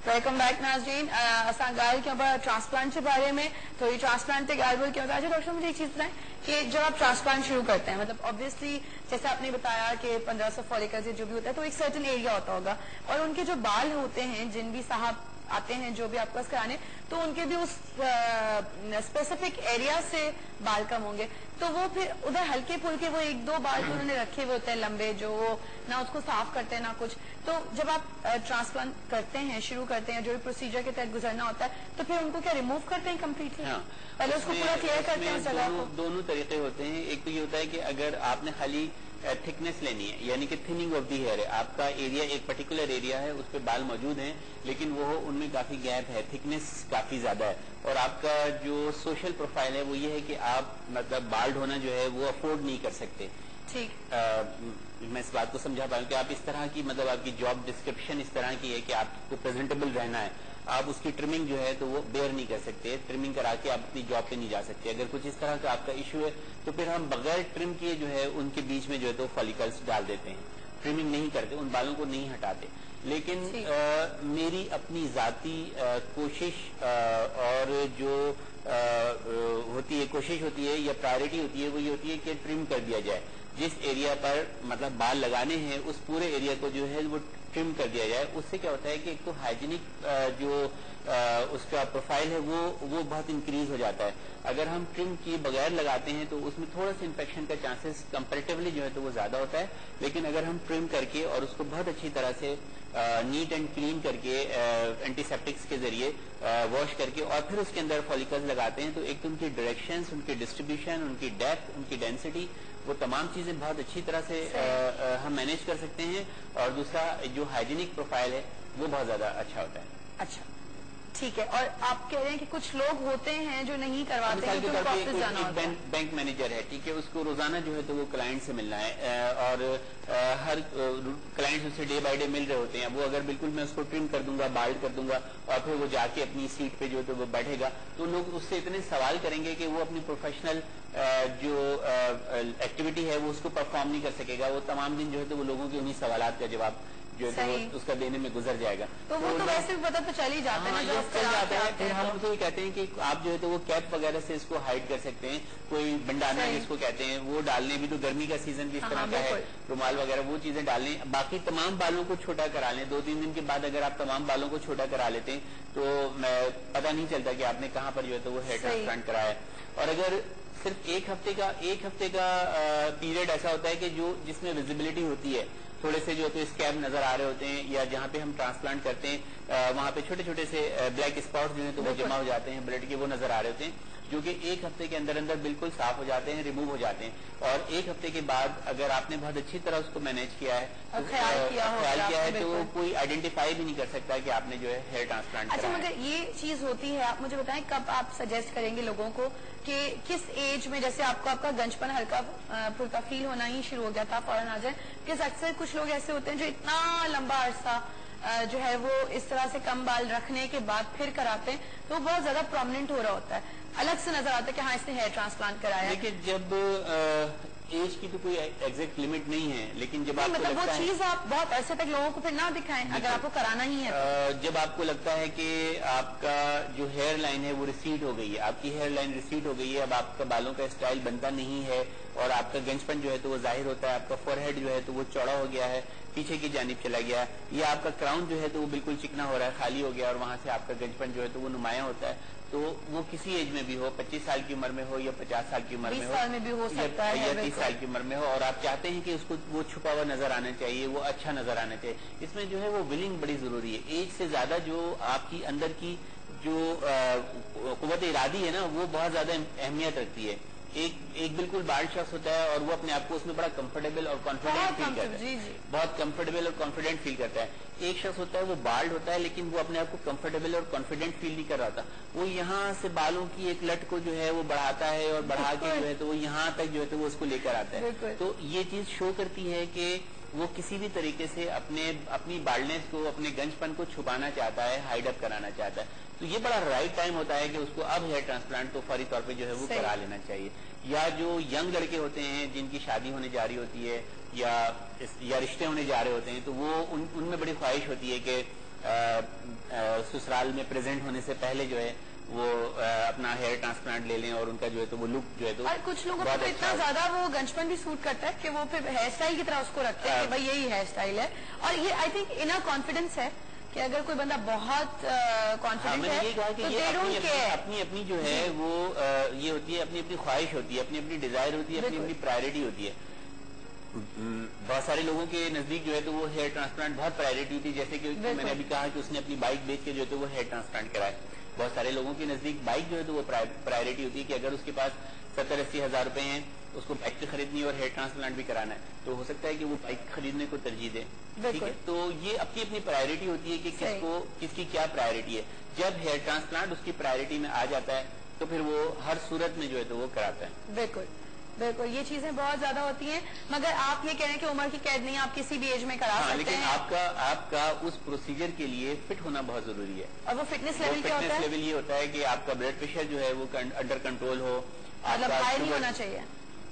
[SPEAKER 1] वेलकम बैक नाज़रीन। असां ॻाल्हि कयूं पिया ट्रांसप्लांट के बारे में, तो ये ट्रांसप्लांट ते ॻाल्हि ॿोल क्यों था। अच्छा डॉक्टर, मुझे एक चीज बताएं कि जब आप ट्रांसप्लांट शुरू करते हैं, मतलब ऑब्वियसली जैसे आपने बताया कि 1500 फॉलिकल से जो भी होता है तो एक सर्टेन एरिया होता होगा, और उनके जो बाल होते हैं, जिन भी साहब آتے ہیں جو بھی آپ پاس کرانے, تو ان کے بھی اس اسپیسیفک ایریا سے بال کم ہوں گے, تو وہ پھر ادھر ہلکے پھلکے وہ 1-2 بال تو انہوں نے رکھے ہوئے ہوتے ہیں لمبے, جو وہ نہ اس کو صاف کرتے ہیں نہ کچھ. تو جب آپ ٹرانسپلانٹ کرتے ہیں, شروع کرتے ہیں, جو بھی پروسیجر کے تحت گزرنا ہوتا ہے, تو پھر ان کو کیا ریموو کرتے ہیں کمپلیٹلی؟ پہلے اس کو پورا کلیئر کرتے ہیں جگہ کو.
[SPEAKER 2] دونوں طریقے ہوتے ہیں. ایک تو یہ ہوتا ہے کہ اگر آپ نے خالی تھکنیس لینی ہے, یعنی کہ تھننگ آف دی ہیئر ہے, آپ کا ایریا ایک پرٹیکولر ایریا ہے, اس پہ بال موجود ہیں لیکن وہ ان میں کافی گیپ ہے, تھکنیس کافی زیادہ ہے, اور آپ کا جو سوشل پروفائل ہے وہ یہ ہے کہ آپ مطلب بالڈ ہونا جو ہے وہ افورڈ نہیں کر سکتے. ٹھیک, میں اس بات کو سمجھا پاؤں کہ آپ اس طرح کی مطلب آپ کی جاب ڈسکرپشن اس طرح کی ہے کہ آپ کو پریزنٹیبل رہنا ہے, آپ اس کی ٹرمنگ جو ہے تو وہ بیئر نہیں کر سکتے, ٹرمنگ کرا کے آپ اپنی جاب پہ نہیں جا سکتے. اگر کچھ اس طرح کا آپ کا ایشو ہے تو پھر ہم بغیر ٹرم کیے جو ہے ان کے بیچ میں جو ہے تو فالیکلس ڈال دیتے ہیں, ٹرمنگ نہیں کرتے, ان بالوں کو نہیں ہٹاتے. لیکن میری اپنی ذاتی کوشش اور جو ہوتی ہے, کوشش ہوتی ہے یا پرائرٹی ہوتی ہے, وہ یہ ہوتی ہے کہ ٹرم کر دیا جائے. جس ایریا پر مطلب بال لگانے ہیں اس پورے ایریا کو جو ہے وہ ٹرم کر دیا جائے. اس سے کیا ہوتا ہے کہ ایک تو ہائیجینک جو اس کا پروفائل ہے وہ بہت انکریز ہو جاتا ہے. اگر ہم ٹرم کیے بغیر لگاتے ہیں تو اس میں تھوڑا سا انفیکشن کا چانسز کمپیریٹیولی جو ہے تو وہ زیادہ ہوتا ہے. لیکن اگر ہم ٹرم کر کے اور اس کو بہت اچھی طرح سے نیٹ اینڈ کلین کر کے اینٹی سیپٹکس کے ذریعے واش کر کے اور پھر اس کے اندر فالیکلز لگاتے ہیں تو ایک تو ان کی ڈائریکشنز, ان کی ڈسٹریبیوشن, ان کی ڈیپتھ, ان کی ڈینسٹی, وہ تمام چیزیں بہت اچھی طرح سے ہم مینیج کر سکتے ہیں. اور دوسرا جو ہائیجینک پروفائل ہے وہ بہت زیادہ اچھا ہوتا ہے.
[SPEAKER 1] اچھا ٹھیک ہے. اور آپ کہہ رہے ہیں کہ کچھ لوگ ہوتے ہیں جو نہیں کرواتے ہیں, تو آفس جانا ہوتا ہے.
[SPEAKER 2] بینک مینیجر ہے, ٹھیک ہے, اس کو روزانہ جو ہے تو وہ کلائنٹ سے ملنا ہے اور ہر کلائنٹ اس سے ڈے بائی ڈے مل رہے ہوتے ہیں. وہ اگر بالکل میں اس کو ٹرم کر دوں گا, بالڈ کر دوں گا اور پھر وہ جا کے اپنی سیٹ پہ جو ہے تو وہ بیٹھے گا, تو لوگ اس سے اتنے سوال کریں گے کہ وہ اپنی پروفیشنل جو ایکٹیویٹی ہے وہ اس کو پرفارم نہیں کر سکے گا. وہ تمام دن جو ہے تو وہ لوگوں کے انہیں سوالات کا جواب جو ہے اس کا دینے میں گزر جائے گا.
[SPEAKER 1] تو وہ تو ویسے بھی پتہ تو چل ہی جاتا ہے,
[SPEAKER 2] پھر ہم ان کو یہ کہتے ہیں کہ آپ جو ہے تو وہ کیپ وغیرہ سے اس کو ہائڈ کر سکتے ہیں. کوئی بنڈانا جس کو کہتے ہیں وہ ڈالنے, بھی تو گرمی کا سیزن بھی اس طرح کا ہے, رومال وغیرہ وہ چیزیں ڈالیں. باقی تمام بالوں کو چھوٹا کرا لیں. 2-3 دن کے بعد اگر آپ تمام بالوں کو چھوٹا کرا لیتے ہیں تو پتہ نہیں چلتا کہ آپ نے کہاں پر جو ہے تو وہ ہیئر ٹرانسپلانٹ کرایا ہے. اور اگر صرف ایک ہفتے کا پیریڈ ایسا ہوتا ہے کہ جس میں ویزیبلٹی ہوتی ہے, تھوڑے سے جو ہے تو اسکیب نظر آ رہے ہوتے ہیں, یا جہاں پہ ہم ٹرانسپلانٹ کرتے ہیں وہاں پہ چھوٹے چھوٹے سے بلیک اسپاٹ جو ہیں تو وہ جمع ہو جاتے ہیں بلڈ کے, وہ نظر آ رہے ہوتے ہیں, جو کہ 1 ہفتے کے اندر بالکل صاف ہو جاتے ہیں, ریموو ہو جاتے ہیں. اور 1 ہفتے کے بعد اگر آپ نے بہت اچھی طرح اس کو مینیج کیا ہے, خیال کیا ہے, تو کوئی آئیڈینٹیفائی بھی نہیں کر سکتا کہ آپ نے جو ہے ہیئر ٹرانسپلانٹ کرایا.
[SPEAKER 1] اچھا, مگر یہ چیز ہوتی ہے, آپ مجھے بتائیں کب آپ سجیسٹ کریں گے لوگوں کو کہ کس ایج میں, جیسے آپ کا گنجپن ہلکا پھلکا فیل ہونا ہی شروع ہو گیا تھا, فوراً آ جائیں, کہ اکثر کچھ لوگ ایسے ہوتے ہیں جو اتنا لمبا عرصہ جو ہے وہ اس طرح سے کم بال رکھنے کے بعد پھر کراتے ہیں, تو وہ بہت زیادہ پرومیننٹ ہو رہا ہوتا ہے, الگ سے نظر آتا ہے کہ ہاں اس نے ہیئر ٹرانسپلانٹ کرایا.
[SPEAKER 2] لیکن جب ایج کی تو کوئی ایگزیکٹ لمٹ نہیں ہے, لیکن جب آپ کو
[SPEAKER 1] مطلب وہ چیز آپ بہت عرصے تک لوگوں کو پھر نہ دکھائیں اگر آپ کو کرانا ہی ہے.
[SPEAKER 2] جب آپ کو لگتا ہے کہ آپ کا جو ہیئر لائن ہے وہ ریسیڈ ہو گئی ہے, آپ کی ہیئر لائن ریسیڈ ہو گئی ہے, اب آپ کا بالوں کا اسٹائل بنتا نہیں ہے اور آپ کا گنجپن جو ہے تو وہ ظاہر ہوتا ہے, آپ کا فور ہیڈ جو ہے تو وہ چوڑا ہو گیا ہے, پیچھے کی جانب چلا گیا, یا آپ کا کراؤن جو ہے تو وہ بالکل چکنا ہو رہا ہے, خالی ہو گیا, اور وہاں سے آپ کا گنجپن جو ہے تو وہ نمایاں ہوتا ہے, تو وہ کسی ایج میں بھی ہو, 25 سال کی عمر میں ہو یا 50 سال کی عمر میں ہو,
[SPEAKER 1] 20 سال میں بھی ہو سکتا ہے,
[SPEAKER 2] یا 30 سال کی عمر میں ہو, اور آپ چاہتے ہیں کہ اس کو وہ چھپا ہوا نظر آنا چاہیے, وہ اچھا نظر آنا چاہیے. اس میں جو ہے وہ ولنگ بڑی ضروری ہے. ایج سے زیادہ جو آپ کی اندر کی جو قوت ارادی ہے نا, وہ بہت زیادہ اہمیت رکھتی ہے. ایک بالکل بالڈ شخص ہوتا ہے اور وہ اپنے آپ کو اس میں بڑا کمفرٹیبل اور کانفیڈنٹ فیل کرتا ہے, بہت کمفرٹیبل اور کانفیڈنٹ فیل کرتا ہے. ایک شخص ہوتا ہے وہ بالڈ ہوتا ہے لیکن وہ اپنے آپ کو کمفرٹیبل اور کانفیڈنٹ فیل نہیں کر رہا تھا, وہ یہاں سے بالوں کی ایک لٹ کو جو ہے وہ بڑھاتا ہے اور بڑھا کے جو ہے تو وہ یہاں تک جو ہے تو وہ اس کو لے کر آتا ہے. تو یہ چیز شو کرتی ہے کہ وہ کسی بھی طریقے سے اپنی بالڈنس کو, اپنے گنجپن کو چھپانا چاہتا ہے, ہائیڈ اپ کرانا چاہتا ہے. تو یہ بڑا رائٹ ٹائم ہوتا ہے کہ اس کو اب ہیئر ٹرانسپلانٹ تو فوری طور پہ جو ہے وہ کرا لینا چاہیے. یا جو ینگ لڑکے ہوتے ہیں جن کی شادی ہونے جا رہی ہوتی ہے یا رشتے ہونے جا رہے ہوتے ہیں, تو وہ ان میں بڑی خواہش ہوتی ہے کہ سسرال میں پریزنٹ ہونے سے پہلے جو ہے وہ اپنا ہیئر ٹرانسپلانٹ لے لیں, اور ان کا جو ہے تو وہ لک جو ہے تو,
[SPEAKER 1] اور کچھ لوگوں کو اتنا زیادہ وہ گنجپن بھی سوٹ کرتا ہے کہ وہ پھر ہیئر اسٹائل کی طرح اس کو رکھتے ہیں کہ بھائی یہی ہیئر اسٹائل ہے. اور یہ آئی تھنک انر کانفیڈنس ہے کہ اگر کوئی بندہ بہت کانفیڈنٹ ہے تو they don't care.
[SPEAKER 2] اپنی جو ہے وہ یہ ہوتی ہے، اپنی خواہش ہوتی ہے، اپنی ڈیزائر ہوتی ہے، اپنی پرائرٹی ہوتی ہے. بہت سارے لوگوں کے نزدیک جو ہے تو وہ ہیئر ٹرانسپلانٹ بہت پرائرٹی ہوتی ہے، جیسے کہ میں نے ابھی کہا کہ اس نے اپنی بائک بیچ کے جو ہے تو وہ ہیئر ٹرانسپلانٹ کرائے. بہت سارے لوگوں کے نزدیک بائک جو ہے تو وہ پرائرٹی ہوتی ہے کہ اگر اس کے پاس 70-80 ہزار روپے ہیں، اس کو بائک خریدنی ہے اور ہیئر ٹرانسپلانٹ بھی کرانا ہے، تو ہو سکتا ہے کہ وہ بائک خریدنے کو ترجیح دے. ٹھیک ہے، تو یہ اپنی پرائرٹی ہوتی ہے کہ کس کی کیا پرائرٹی ہے. جب ہیئر ٹرانسپلانٹ اس کی پرائرٹی میں آ جاتا ہے تو پھر وہ ہر صورت میں جو ہے تو وہ کراتا ہے.
[SPEAKER 1] بالکل بالکل، یہ چیزیں بہت زیادہ ہوتی ہیں، مگر آپ یہ کہہ رہے ہیں کہ عمر کی قید نہیں، آپ کسی بھی ایج میں کرا سکتے
[SPEAKER 2] لیکن
[SPEAKER 1] ہیں.
[SPEAKER 2] آپ کا اس پروسیجر کے لیے فٹ ہونا بہت ضروری ہے.
[SPEAKER 1] اور وہ فٹنس لیول کیا ہوتا ہے؟
[SPEAKER 2] فٹنس لیول یہ ہوتا ہے کہ آپ کا بلڈ پریشر جو ہے وہ انڈر کنٹرول ہو.
[SPEAKER 1] مطلب ہائی نہیں ہونا چاہیے؟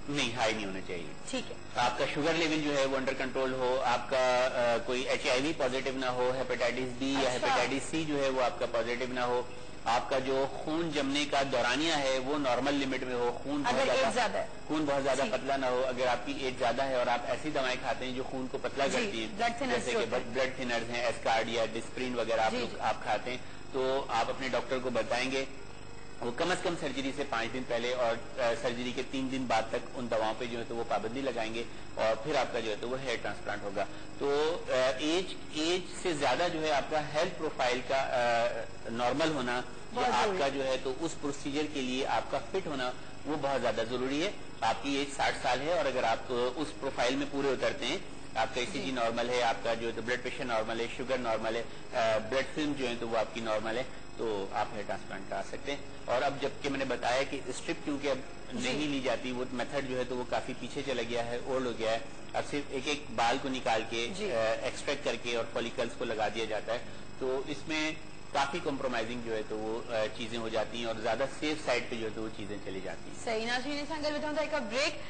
[SPEAKER 2] نہیں، ہائی نہیں ہونا چاہیے.
[SPEAKER 1] ٹھیک ہے.
[SPEAKER 2] آپ کا شوگر لیول جو ہے وہ انڈر کنٹرول ہو، آپ کا کوئی HIV پازیٹیو نہ ہو، ہیپیٹائٹس B یا ہیپیٹائٹس C جو ہے وہ آپ کا پازیٹیو نہ ہو، آپ کا جو خون جمنے کا دورانیہ ہے وہ نارمل لمٹ میں ہو، خون بہت زیادہ پتلا نہ ہو. اگر آپ کی ایج زیادہ ہے اور آپ ایسی دوائیں کھاتے ہیں جو خون کو پتلا کرتی ہیں، جیسے کہ بلڈ تھنرز ہیں، ایسکارڈ یا ڈسپرین وغیرہ آپ کھاتے ہیں، تو آپ اپنے ڈاکٹر کو بتائیں گے. وہ کم از کم سرجری سے 5 دن پہلے اور سرجری کے 3 دن بعد تک ان دواؤں پہ جو ہے تو وہ پابندی لگائیں گے اور پھر آپ کا جو ہے تو وہ ہیئر ٹرانسپلانٹ ہوگا. تو ایج سے زیادہ جو ہے آپ کا ہیلتھ پروفائل کا نارمل ہونا، آپ کا جو ہے تو اس پروسیجر کے لیے آپ کا فٹ ہونا وہ بہت زیادہ ضروری ہے. آپ کی ایج 60 سال ہے اور اگر آپ اس پروفائل میں پورے اترتے ہیں، آپ کا ECG نارمل ہے، آپ کا جو ہے تو بلڈ پریشر نارمل ہے، شوگر نارمل ہے، بلڈ فلم جو ہے تو وہ آپ کی نارمل ہے، تو آپ ہیئر ٹرانسپلانٹ کرا سکتے ہیں. اور اب جبکہ میں نے بتایا کہ اسٹرپ کیونکہ اب نہیں لی جاتی، وہ میتھڈ جو ہے تو وہ کافی پیچھے چلا گیا ہے، اولڈ ہو گیا ہے. اب صرف ایک بال کو نکال کے ایکسٹریکٹ کر کے اور فولیکلس کو لگا دیا جاتا ہے، تو اس میں کافی کمپرومائزنگ جو ہے تو وہ چیزیں ہو جاتی ہیں اور زیادہ سیف سائڈ پہ جو ہے تو وہ چیزیں چلی جاتی ہیں.
[SPEAKER 1] صحیح. ناظرین سنگر بتاؤں تھا ایک بریک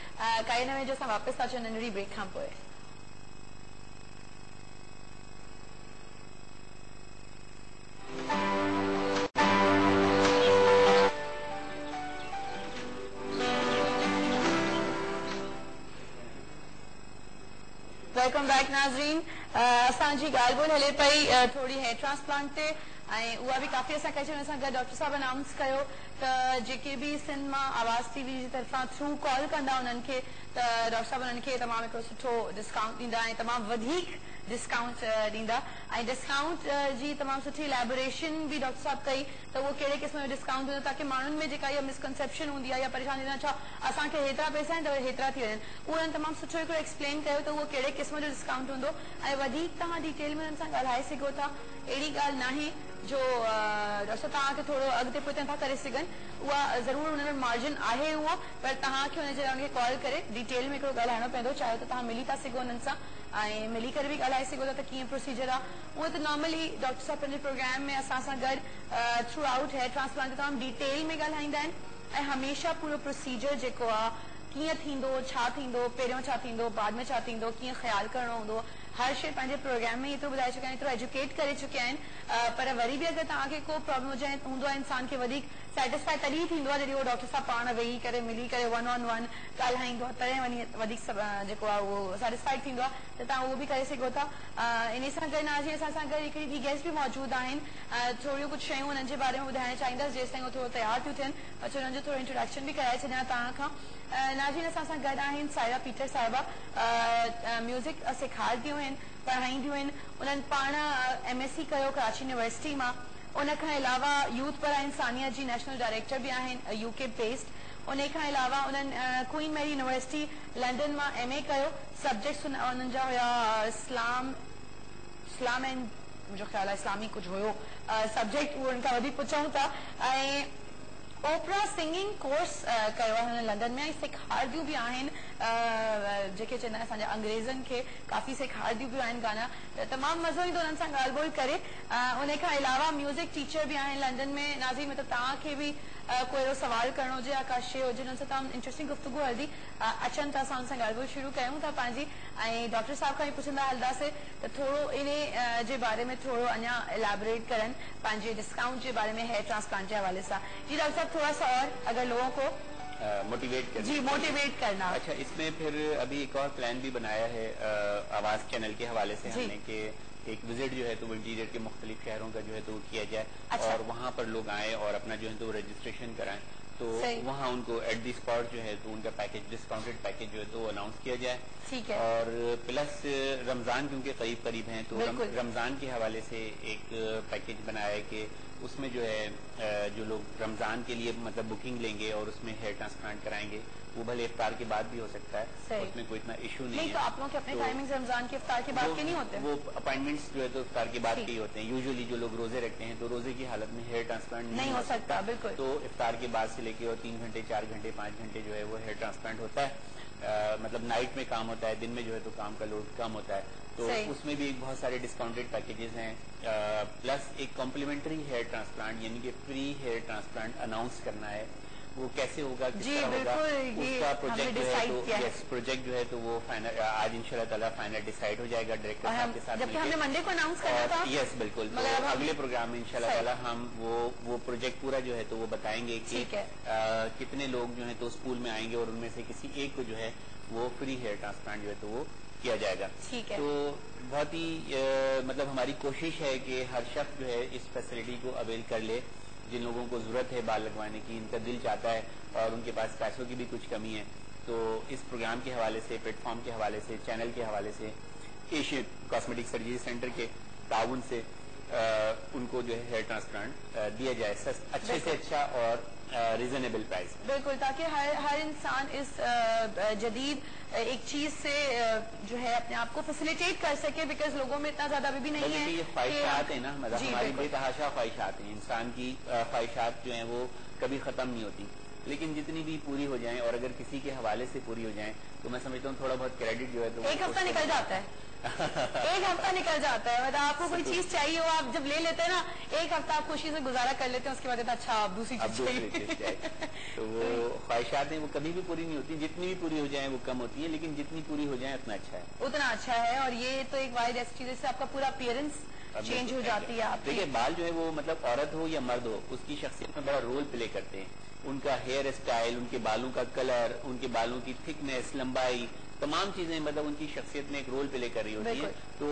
[SPEAKER 1] کائنا میں جو سا واپس آ چنری بریک کھام پوئے. ویلکم بیک ناظرین. اساں جی ॻाल्हि ॿोल हले पई थोरी हेयर ट्रांसप्लांट ते ऐं उहा बि काफ़ी असां कई छॾियूं. असां गॾु डॉक्टर साहब अनाउंस कयो त जेके बि सिंध मां आवाज़ टीवी जी तरफ़ां थ्रू कॉल कंदा उन्हनि खे त डॉक्टर साहब उन्हनि खे तमामु हिकिड़ो सुठो डिस्काउंट ॾींदा ऐं तमामु वधीक डिस्काउंट ॾींदा. ऐं डिस्काउंट जी तमामु सुठी इलेबोरेशन बि डॉक्टर साहब कई त उहो कहिड़े क़िस्म जो डिस्काउंट हूंदो ताकी माण्हुनि में जेका इहा मिसकंसेप्शन हूंदी आहे या परेशानी थींदी आहे छा असांखे हेतिरा पैसा आहिनि त हेतिरा थी वञनि, उहो उन्हनि तमामु सुठो हिकिड़ो एक्सप्लेन कयो त उहो कहिड़े क़िस्म जो डिस्काउंट हूंदो ऐं वधीक तव्हां डिटेल में हुननि सां ॻाल्हाए सघो था. अहिड़ी ॻाल्हि नाहे जो डॉक्टर तव्हांखे थोरो अॻिते पुठियां था करे सघनि, उहा ज़रूरु हुन में मार्जिन आहे उहो, पर तव्हांखे हुनजे लाइ हुनखे कॉल करे डिटेल में हिकिड़ो ॻाल्हाइणो पवंदो. चाहियो त तव्हां मिली था सघो हुननि सां ऐं मिली करे बि ॻाल्हाए सघो था त कीअं प्रोसीजर आहे. उहो त नॉर्मली डॉक्टर साहब पंहिंजे प्रोग्राम में असां सां गॾु थ्रू आउट हेयर ट्रांसप्लांट तमामु डिटेल में ॻाल्हाईंदा आहिनि ऐं हमेशह पूरो प्रोसीजर जेको आहे कीअं थींदो, छा थींदो, पहिरियों छा थींदो, बाद में छा थींदो, कीअं ख़्यालु करणो हूंदो, हर शइ पंहिंजे प्रोग्राम में एतिरो ॿुधाए चुकिया आहिनि, एतिरो एजुकेट करे चुकिया आहिनि. पर वरी बि अगरि तव्हांखे को प्रॉब्लम हुजे हूंदो आहे इंसान खे वधीक सेटिस्फाई तॾहिं थींदो आहे जॾहिं उहो डॉक्टर साहब पाण वेही करे मिली करे 1-on-1 ॻाल्हाईंदो आहे, तॾहिं वञी वधीक जेको आहे उहो सेटिस्फाइड थींदो आहे. त तव्हां उहो बि करे सघो था. इन सां गॾु नाज़रीन असां सां गॾु हिकिड़ी ॿी गेस्ट बि मौजूदु आहिनि. थोरियूं कुझु शयूं हुननि जे बारे में ॿुधाइणु चाहींदसि जेसि ताईं उहो थोरो तयारु थियूं थियनि. अच्छा हुननि जो थोरो इंट्रोडक्शन बि कराए छॾियां तव्हां खां. नाज़रीन असां सां गॾु आहिनि सायरा पीटर साहिबा, म्यूज़िक सेखारंदियूं आहिनि, पढ़ाईंदियूं आहिनि. उन्हनि पाण MSc कयो कराची यूनिवर्सिटी मां. उन खां अलावा यूथ पर इंसानियत जी नेशनल डायरेक्टर बि आहिनि UK बेस्ड. उन खां अलावा उन्हनि क्वीन मैरी यूनिवर्सिटी लंडन मां MA कयो. सब्जेक्ट्स उन्हनि जा हुया इस्लाम एंड मुंहिंजो ख़्यालु आहे इस्लामी कुझु हुयो सब्जेक्ट, उहो उन्हनि खां वधीक पुछूं था. ऐं ओपरा सिंगिंग कोर्स कयो आहे हुन लंडन में ऐं सेखारदियूं बि आहिनि, जेके चवंदा आहिनि असांजा अंग्रेज़नि खे काफ़ी सेखारदियूं बि आहिनि गाना. त तमामु मज़ो ईंदो हुननि सां ॻाल्हि ॿोल करे. उन खां अलावा म्यूज़िक टीचर बि आहिनि लंडन में. नाज़रीन मतिलबु तव्हांखे बि कोई अहिड़ो सवाल करणो हुजे या का शइ हुजे हुननि सां तमामु इंट्रस्टिंग गुफ़्तगू हलंदी. अचनि था असां हुन सां ॻाल्हि ॿोल शुरू कयूं था पंहिंजी ऐं डॉक्टर साहब खां ई पुछंदा हलंदासीं त थोरो इन जे बारे में थोरो अञा इलेबोरेट करनि पंहिंजे डिस्काउंट जे बारे में हेयर ट्रांसप्लांट जे हवाले सां. जी डॉक्टर साहब थोड़ा सा और अगर लोगों को मोटिवेट करना.
[SPEAKER 2] अच्छा, इसमें फिर अभी एक और प्लान भी बनाया है आवाज चैनल के हवाले से हमने कि ایک وزٹ جو ہے تو وہ انٹیریئر کے مختلف شہروں کا جو ہے تو وہ کیا جائے اور وہاں پر لوگ آئیں اور اپنا جو ہے تو رجسٹریشن کرائیں تو وہاں ان کو ایٹ دی اسپاٹ جو ہے تو ان کا پیکج ڈسکاؤنٹڈ پیکج جو ہے تو اناؤنس کیا جائے.
[SPEAKER 1] ٹھیک ہے.
[SPEAKER 2] اور پلس رمضان کیونکہ قریب قریب ہیں تو رمضان کے حوالے سے ایک پیکج بنایا ہے کہ اس میں جو ہے جو لوگ رمضان کے لیے مطلب بکنگ لیں گے اور اس میں ہیئر ٹرانسپلانٹ کرائیں گے وہ بھلے افطار کے بعد بھی ہو سکتا ہے, اس میں کوئی اتنا ایشو نہیں ہے.
[SPEAKER 1] تو آپ لوگ کے اپنے ٹائمنگز رمضان کے افطار کے بعد کے نہیں ہوتے؟
[SPEAKER 2] وہ اپائنٹمنٹس جو ہے تو افطار کے بعد کے ہی ہوتے ہیں. یوزلی جو لوگ روزے رکھتے ہیں تو روزے کی حالت میں ہیئر ٹرانسپلانٹ نہیں ہو سکتا,
[SPEAKER 1] بالکل.
[SPEAKER 2] تو افطار کے بعد سے لے کے اور 3 گھنٹے 4 گھنٹے 5 گھنٹے جو ہے وہ ہیئر ٹرانسپلانٹ ہوتا ہے. مطلب نائٹ میں کام ہوتا ہے, دن میں جو ہے تو کام کا لوڈ کم ہوتا ہے, تو اس میں بھی بہت سارے ڈسکاؤنٹڈ پیکیجز ہیں. پلس ایک کمپلیمنٹری ہیئر ٹرانسپلانٹ یعنی کہ فری ہیئر ٹرانسپلانٹ اناؤنس کرنا ہے. وہ کیسے ہوگا, کس طرح ہوگا, اس کا پروجیکٹ جو ہے تو پروجیکٹ جو ہے تو وہ فائنل آج ان شاء اللہ تعالیٰ فائنل ڈیسائڈ ہو جائے گا ڈائریکٹر صاحب کے ساتھ.
[SPEAKER 1] جبکہ ہم نے منڈے کو اناؤنس کرنا تھا.
[SPEAKER 2] یس بالکل, تو اگلے پروگرام میں ان شاء اللہ تعالیٰ ہم وہ پروجیکٹ پورا جو ہے تو وہ بتائیں گے کہ کتنے لوگ جو ہے تو اسکول میں آئیں گے اور ان میں سے کسی ایک کو جو ہے وہ فری ہیئر ٹرانسپلانٹ جو ہے تو وہ کیا جائے گا. تو بہت ہی مطلب ہماری کوشش ہے کہ ہر شخص جو ہے اس فیسلٹی کو اویل کر لے. جن لوگوں کو ضرورت ہے بال لگوانے کی, ان کا دل چاہتا ہے اور ان کے پاس پیسوں کی بھی کچھ کمی ہے, تو اس پروگرام کے حوالے سے, پلیٹ فارم کے حوالے سے, چینل کے حوالے سے, ایشین کاسمیٹک سرجری سینٹر کے تعاون سے ان کو جو ہے ہیئر ٹرانسپلانٹ دیا جائے اچھے سے اچھا اور ریزنیبل پرائز.
[SPEAKER 1] بالکل, تاکہ ہر انسان اس جدید ایک چیز سے جو ہے اپنے آپ کو فیسیلیٹیٹ کر سکے, بیکاز لوگوں میں اتنا زیادہ ابھی بھی نہیں ہے.
[SPEAKER 2] یہ خواہشات ہیں نا, مطلب ہماری بے تحاشا خواہشات ہیں. انسان کی خواہشات جو ہیں وہ کبھی ختم نہیں ہوتی, لیکن جتنی بھی پوری ہو جائیں اور اگر کسی کے حوالے سے پوری ہو جائیں تو میں سمجھتا ہوں تھوڑا بہت کریڈٹ جو ہے تو
[SPEAKER 1] ایک ہفتہ نکل جاتا ہے. ایک ہفتہ نکل جاتا ہے, مطلب آپ کو کوئی چیز چاہیے ہو, آپ جب لے لیتے ہیں نا ایک ہفتہ آپ خوشی سے گزارا کر لیتے ہیں, اس کے بعد اچھا آپ دوسری چیز چاہیے.
[SPEAKER 2] تو وہ خواہشات ہیں وہ کبھی بھی پوری نہیں ہوتی, جتنی بھی پوری ہو جائیں وہ کم ہوتی ہے, لیکن جتنی پوری ہو جائیں اتنا اچھا ہے.
[SPEAKER 1] اتنا اچھا ہے, اور یہ تو ایک واحد ایسی چیز ہے جس سے آپ کا پورا اپیئرنس چینج ہو جاتی ہے. آپ
[SPEAKER 2] دیکھیے بال جو ہے وہ مطلب عورت ہو یا مرد ہو اس کی شخصیت میں بڑا رول پلے کرتے ہیں. ان کا ہیئر اسٹائل, ان کے بالوں کا کلر, ان کے بالوں کی تھکنیس, لمبائی, تمام چیزیں مطلب ان کی شخصیت میں ایک رول پلے کر رہی ہوتی ہیں. تو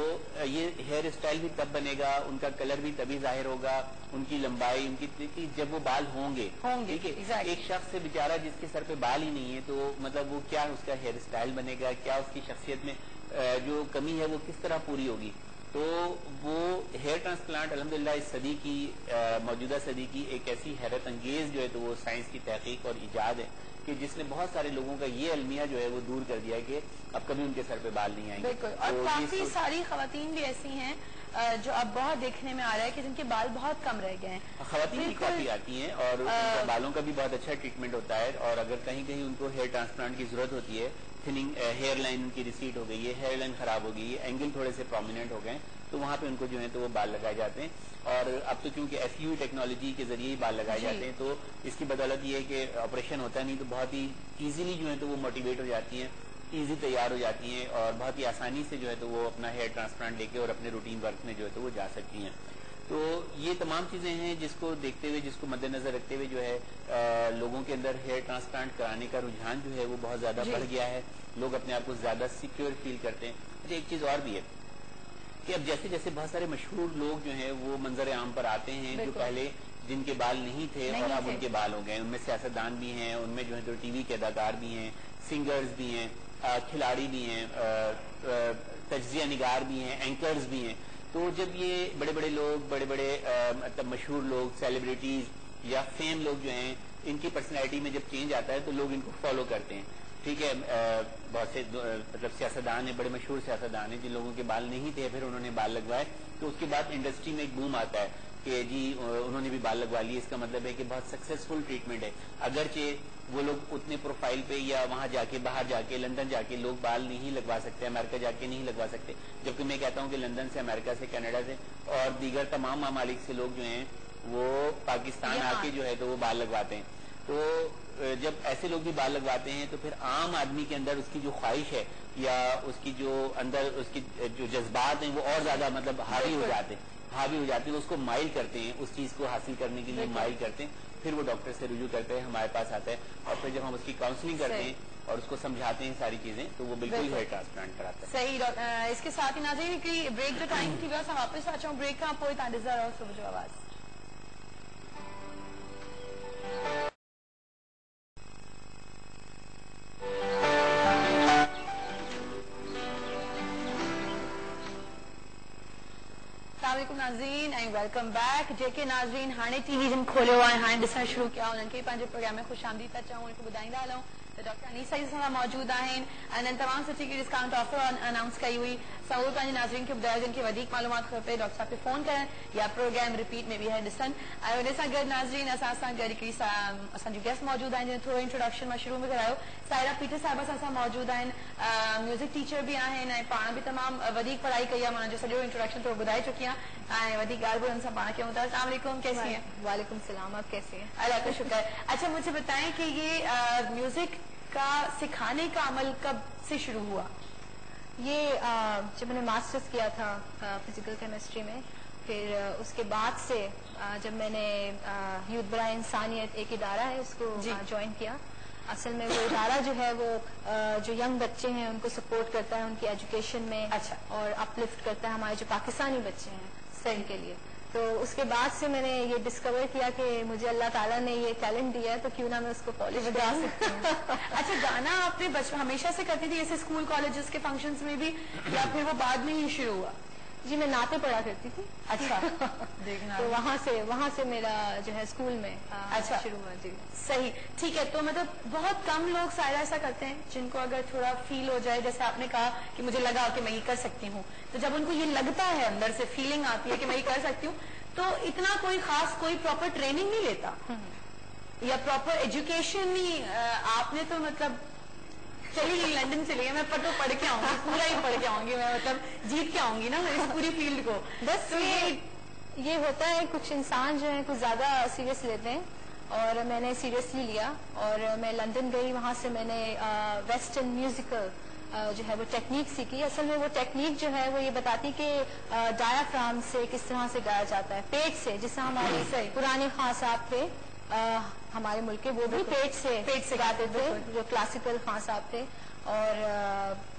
[SPEAKER 2] یہ ہیئر اسٹائل بھی تب بنے گا, ان کا کلر بھی تبھی ظاہر ہوگا, ان کی لمبائی, ان کی جب وہ بال ہوں گے. ٹھیک ہے, ایک شخص سے بیچارہ جس کے سر پہ بال ہی نہیں ہے تو مطلب وہ کیا اس کا ہیئر اسٹائل بنے گا, کیا اس کی شخصیت میں جو کمی ہے وہ کس طرح پوری ہوگی. تو وہ ہیئر ٹرانسپلانٹ الحمدللہ اس صدی کی موجودہ صدی کی ایک ایسی حیرت انگیز جو ہے تو وہ سائنس کی تحقیق اور ایجاد ہے کہ جس نے بہت سارے لوگوں کا یہ المیہ جو ہے وہ دور کر دیا کہ اب کبھی ان کے سر پہ بال نہیں آئیں گے.
[SPEAKER 1] بالکل, اور کافی ساری خواتین بھی ایسی ہیں جو اب بہت دیکھنے میں آ رہا ہے کہ جن کے بال بہت کم رہ گئے ہیں.
[SPEAKER 2] خواتین بھی کافی آتی ہیں اور ان کے بالوں کا بھی بہت اچھا ٹریٹمنٹ ہوتا ہے, اور اگر کہیں کہیں ان کو ہیئر ٹرانسپلانٹ کی ضرورت ہوتی ہے, تھننگ ہیئر لائن ان کی ریسیڈ ہو گئی ہے, ہیئر لائن خراب ہو گئی ہے, اینگل تھوڑے سے پرومیننٹ ہو گئے, تو وہاں پہ ان کو جو ہے تو وہ بال لگائے جاتے ہیں. اور اب تو چونکہ ایف یو ٹیکنالوجی کے ذریعے ہی بال لگائے جاتے ہیں, تو اس کی بدولت یہ ہے کہ آپریشن ہوتا نہیں, تو بہت ہی ایزیلی جو ہے تو وہ موٹیویٹ ہو جاتی ہیں, ایزی تیار ہو جاتی ہیں, اور بہت ہی آسانی سے جو ہے تو وہ اپنا ہیئر ٹرانسپلانٹ لے کے اور اپنے روٹین ورک میں جو ہے تو وہ جا سکتی ہیں. تو یہ تمام چیزیں ہیں جس کو دیکھتے ہوئے, جس کو مد نظر رکھتے ہوئے جو ہے لوگوں کے اندر ہیئر ٹرانسپلانٹ کرانے کا رجحان جو ہے وہ بہت زیادہ بڑھ گیا ہے. لوگ اپنے آپ کو زیادہ سیکیور فیل کرتے ہیں. اچھا, ایک چیز اور بھی ہے کہ اب جیسے جیسے بہت سارے مشہور لوگ جو ہیں وہ منظر عام پر آتے ہیں, جو پہلے جن کے بال نہیں تھے اور اب ان کے بال ہو گئے. ان میں سیاستدان بھی ہیں, ان میں جو ہے تو ٹی وی کے اداکار بھی ہیں, سنگرز بھی ہیں, کھلاڑی بھی ہیں, تجزیہ نگار بھی ہیں, اینکرز بھی ہیں. تو جب یہ بڑے بڑے لوگ, بڑے بڑے مطلب مشہور لوگ, سیلیبریٹیز یا فیم لوگ جو ہیں, ان کی پرسنالٹی میں جب چینج آتا ہے تو لوگ ان کو فالو کرتے ہیں. ٹھیک ہے, بہت سے مطلب سیاستدان ہیں, بڑے مشہور سیاستدان ہیں جن لوگوں کے بال نہیں تھے, پھر انہوں نے بال لگوائے, تو اس کے بعد انڈسٹری میں ایک بوم آتا ہے کہ جی انہوں نے بھی بال لگوا لیے. اس کا مطلب ہے کہ بہت سکسیسفل ٹریٹمنٹ ہے. اگرچہ وہ لوگ اتنے پروفائل پہ یا وہاں جا کے, باہر جا کے, لندن جا کے لوگ بال نہیں لگوا سکتے, امریکہ جا کے نہیں لگوا سکتے, جبکہ میں کہتا ہوں کہ لندن سے, امریکہ سے, کینیڈا سے اور دیگر تمام ممالک سے لوگ جو ہیں وہ پاکستان آ کے جو ہے تو وہ بال لگواتے ہیں. تو جب ایسے لوگ بھی بال لگواتے ہیں تو پھر عام آدمی کے اندر اس کی جو خواہش ہے یا اس کی جو اندر اس کی جو جذبات ہیں وہ اور زیادہ مطلب حاوی ہو جاتے ہیں, اس کو مائل کرتے ہیں, اس چیز کو حاصل کرنے کے لیے مائل کرتے ہیں. پھر وہ ڈاکٹر سے رجوع کرتے ہیں, ہمارے پاس آتا ہے, اور پھر جب ہم اس کی کاؤنسلنگ کرتے ہیں اور اس کو سمجھاتے ہیں ساری چیزیں تو وہ بالکل ہیئر ٹرانسپلانٹ کراتا ہے.
[SPEAKER 1] صحیح. اس کے ساتھ ہی ناظرین کہ بریک جو ٹائم تھی بس واپس آ جاؤں بریک کا پوئی تاندزہ رہو صبح جو آواز. السلام علیکم ناظرین اینڈ ویلکم بیک. जेके नाज़रीन हाणे टीवी जिन खोलियो आहे हाणे ॾिसणु शुरू कया उन्हनि खे पंहिंजे प्रोग्राम में ख़ुशि आमदीद था चऊं. उनखे ॿुधाईंदा हलूं त डॉक्टर अनीसा जी सां मौजूदु आहिनि ऐं हिननि तमामु सुठी डिस्काउंट ऑफर अनाउंस कई हुई. ज़रूरु पंहिंजे नाज़रीन खे ॿुधायो जिन खे वधीक मालूमात खपे डॉक्टर साहब खे फ़ोन कनि या प्रोग्राम रिपीट में ॿीहर ॾिसनि. ऐं उन सां गॾु नाज़रीन असां सां गॾु हिकिड़ी असांजी गेस्ट मौजूदु आहिनि जिन थोरो इंट्रोडक्शन मां शुरू में करायो. सायरा पीटर साहिबा सां मौजूदु आहिनि. म्यूज़िक टीचर बि आहिनि ऐं पाण बि तमामु वधीक पढ़ाई कई आहे. मां हुनजो सॼो इंट्रोडक्शन थोरो ॿुधाए चुकी आहियां ऐं वधीक ॻाल्हि बि हुन सां पाण कयूं था. अस्सलाम वालेकुम, कैसी हैं?
[SPEAKER 4] वालेकुम सलाम, आप कैसे हैं?
[SPEAKER 1] अल्लाह का शुक्र. अच्छा मुझे बताएं कि ये म्यूजिक का सिखाने का अमल कब से शुरू हुआ?
[SPEAKER 4] ये जब मैंने मास्टर्स किया था फिजिकल केमिस्ट्री में, फिर उसके बाद से जब मैंने यूथ बराए इंसानियत एक इदारा है उसको ज्वाइन किया. असल में वो इदारा जो है वो जो यंग बच्चे हैं उनको सपोर्ट करता है उनकी एजुकेशन में.
[SPEAKER 1] अच्छा.
[SPEAKER 4] और अपलिफ्ट करता है हमारे जो पाकिस्तानी बच्चे हैं
[SPEAKER 1] सही
[SPEAKER 4] के लिए. तो उसके बाद से मैंने ये डिस्कवर किया कि मुझे अल्लाह ताला ने ये टैलेंट दिया है तो क्यों ना मैं उसको पॉलिश करा सकती हूँ.
[SPEAKER 1] अच्छा गाना आपने बचपन हमेशा से करती थी जैसे स्कूल कॉलेजेस के फंक्शंस में भी या फिर वो बाद में ही शुरू हुआ?
[SPEAKER 4] जी मैं नाते पढ़ा करती थी.
[SPEAKER 1] अच्छा. देखना
[SPEAKER 4] तो वहाँ से मेरा जो है स्कूल में
[SPEAKER 1] अच्छा
[SPEAKER 4] शुरू हुआ. जी
[SPEAKER 1] सही ठीक है. तो मतलब बहुत कम लोग सायरा ऐसा करते हैं जिनको अगर थोड़ा फील हो जाए जैसे आपने कहा कि मुझे लगा कि मैं ये कर सकती हूँ तो जब उनको ये लगता है अंदर से फीलिंग आती है कि मैं ये कर सकती हूँ तो इतना कोई खास कोई प्रॉपर ट्रेनिंग नहीं लेता या प्रॉपर एजुकेशन नहीं. आपने तो मतलब चली गई लंदन चली गई मैं तो पढ़ के आऊंगी पूरा ही पढ़ के आऊंगी मैं मतलब जीत के आऊंगी ना इस पूरी फील्ड को.
[SPEAKER 4] बस तो ये होता है कुछ इंसान जो है कुछ ज्यादा सीरियस लेते हैं और मैंने सीरियसली लिया और मैं लंदन गई. वहाँ से मैंने वेस्टर्न म्यूजिकल जो है वो टेक्निक सीखी. असल में वो टेक्निक जो है वो ये बताती कि डायाफ्राम से किस तरह से गाया जाता है, पेट से. जिस हमारे पुराने खां साहब थे हमारे मुल्क के वो भी पेट से गाते थे जो क्लासिकल खां साहब थे. और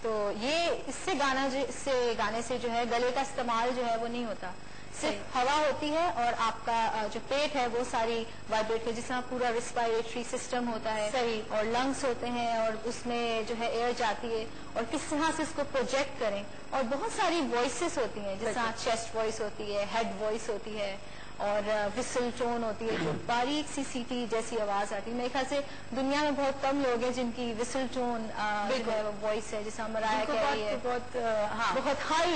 [SPEAKER 4] तो ये इससे गाने से जो है गले का इस्तेमाल जो है वो नहीं होता, सिर्फ हवा होती है और आपका जो पेट है वो सारी वाइब्रेट है जिसमें पूरा रिस्पायरेटरी सिस्टम होता है.
[SPEAKER 1] सही.
[SPEAKER 4] और लंग्स होते हैं और उसमें जो है एयर जाती है और किस तरह से इसको प्रोजेक्ट करें. और बहुत सारी वॉइसेस होती हैं जैसे चेस्ट वॉइस होती है, हेड वॉइस होती है और विसल टोन होती है जो बारीक सी सीटी जैसी आवाज आती है. मेरे ख्याल से दुनिया में बहुत कम लोग हैं जिनकी विसल टोन वॉइस है जैसे मराया कैरी है बहुत हाई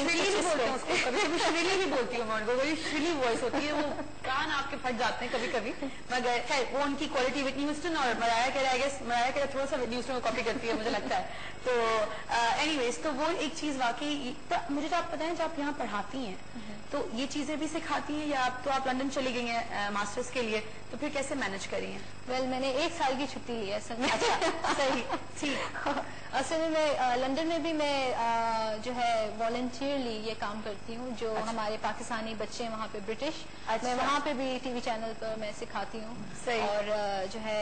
[SPEAKER 1] भी बोलती हूँ बड़ी श्रीली वॉइस होती है. वो कान आपके फट जाते हैं कभी कभी मगर खैर वो उनकी क्वालिटी विटनी ह्यूस्टन और मराया कैरी आई गेस मराया कैरी थोड़ा सा विटनी ह्यूस्टन को कॉपी करती है मुझे लगता है. तो एनीवेज तो वो एक चीज वाकई तो मुझे तो आप बताएं जब आप यहाँ पढ़ाती हैं तो ये चीजें भी सिखाती हैं या तो आप लंदन चली गई हैं मास्टर्स के लिए तो फिर कैसे मैनेज करी हैं?
[SPEAKER 4] वेल मैंने 1 साल की छुट्टी ली है असल में.
[SPEAKER 1] अच्छा सही ठीक.
[SPEAKER 4] असल में मैं लंदन में भी मैं जो है वॉलंटियरली ये काम करती हूँ जो हमारे पाकिस्तानी बच्चे हैं वहाँ पे ब्रिटिश. मैं वहाँ पे भी टीवी चैनल पर मैं सिखाती हूँ. और जो है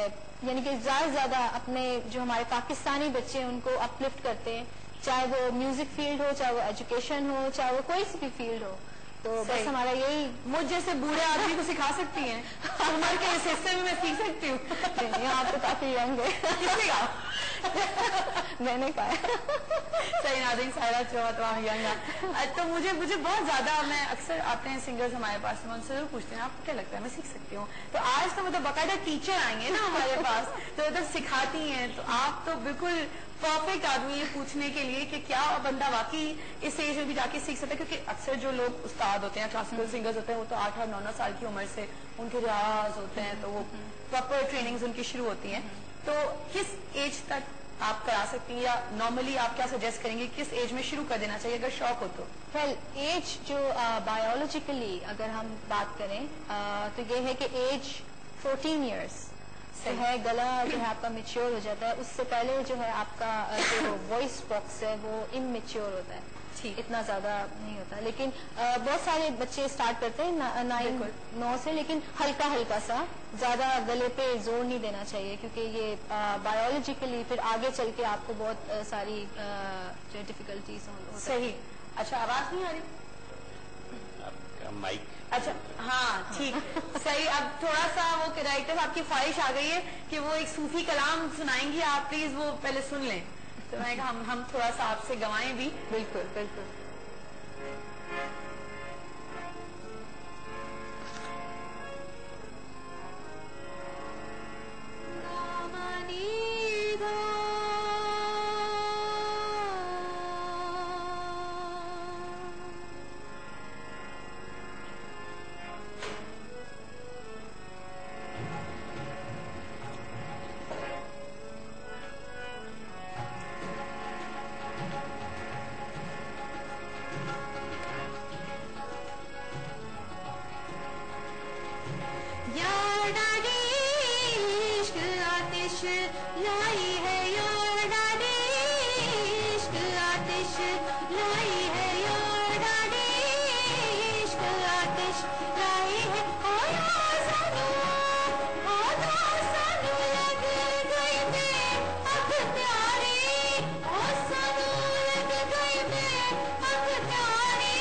[SPEAKER 4] यानी कि ज्यादा अपने जो हमारे पाकिस्तानी बच्चे हैं उनको अपलिफ्ट करते हैं चाहे वो म्यूजिक फील्ड हो चाहे वो एजुकेशन हो चाहे वो कोई सी भी फील्ड हो. तो बस हमारा यही
[SPEAKER 1] मुझ जैसे बूढ़े आदमी को सिखा सकती हैं उम्र के इस हिस्से में मैं सीख सकती हूँ.
[SPEAKER 4] यहाँ पे काफी यंग है.
[SPEAKER 1] किसने कहा?
[SPEAKER 4] मैंने कहा.
[SPEAKER 1] सही नाज़रीन सायरा तो यंग. तो मुझे बहुत ज्यादा मैं अक्सर आते हैं सिंगर्स हमारे पास मैं उनसे जरूर पूछते हैं आपको क्या लगता है मैं सीख सकती हूँ. तो आज तो मतलब बाकायदा टीचर आएंगे ना हमारे पास तो मतलब सिखाती हैं तो आप तो बिल्कुल परफेक्ट आदमी है पूछने के लिए कि क्या बंदा वाकई इस एज में भी जाके सीख सकता है. क्योंकि अक्सर जो लोग उस्ताद होते हैं क्लासिकल सिंगर्स होते हैं वो तो 8 और 9 साल की उम्र से उनके रियाज होते हैं तो वो प्रॉपर ट्रेनिंग्स उनकी शुरू होती हैं. तो किस एज तक आप करा सकती हैं या नॉर्मली आप क्या सजेस्ट करेंगे किस एज में शुरू कर देना चाहिए अगर शौक हो तो?
[SPEAKER 4] वेल एज जो बायोलॉजिकली अगर हम बात करें तो ये है कि एज 14 ईयर्स से है गला जो है आपका मेच्योर हो जाता है. उससे पहले जो है आपका जो वॉइस बॉक्स है वो इमेच्योर होता है. اتنا زیادہ نہیں ہوتا. لیکن بہت سارے بچے اسٹارٹ کرتے ہیں 9 سے, لیکن ہلکا ہلکا سا, زیادہ گلے پہ زور نہیں دینا چاہیے, کیونکہ یہ بایولوجیکلی پھر آگے چل کے آپ کو بہت ساری جو ڈیفیکلٹیز ہوں.
[SPEAKER 1] صحیح. اچھا, آواز نہیں آ رہی؟
[SPEAKER 2] مائک.
[SPEAKER 1] اچھا ہاں ٹھیک صحیح. اب تھوڑا سا وہ ڈائریکٹر آپ کی خواہش آ گئی ہے کہ وہ ایک صوفی کلام سنائیں گی, آپ پلیز وہ پہلے سن لیں. تو میں کہا ہم تھوڑا سا آپ سے گوائیں بھی.
[SPEAKER 4] بالکل بالکل.
[SPEAKER 5] لائی ہے یار ڈاڈی عشق آتش, لائی ہے یار ڈاڈی عشق آتش, لائی ہے. سانو لگ گئی میں اب پیاری, سانو لگ گئی میں اب پیاری,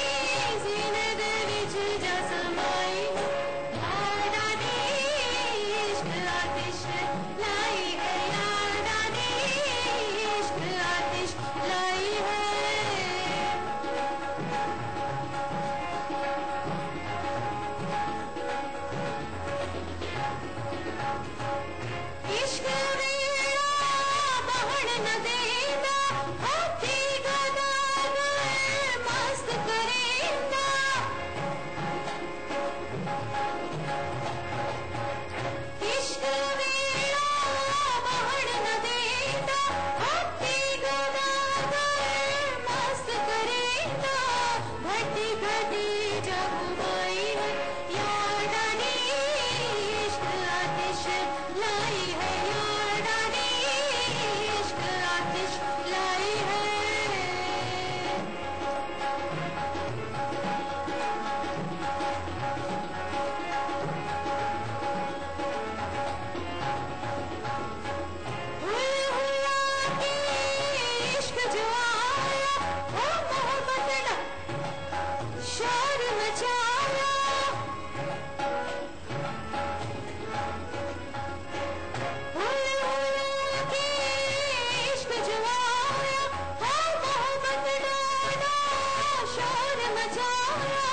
[SPEAKER 5] سینے دے وچ جا سمائی یار ڈاڈی عشق آتش, لائی ہے یار ڈاڈی عشق آتش, لائی ہے. عشق میرا بہن نہ دینا, ہاتھی گدا گئے مست کرینا. عشق میرا بہن نہ دینا, ہاتھی گدا گئے مست کرینا. گھٹی گھٹی جب آئی ہے یار ڈاڈی عشق آتش, لائی ہے یار ڈاڈی عشق آتش, لائی ہے. عشق جو آیا وہ محبت نے شور مچایا. عشق جو آیا وہ محبت نے شور مچایا.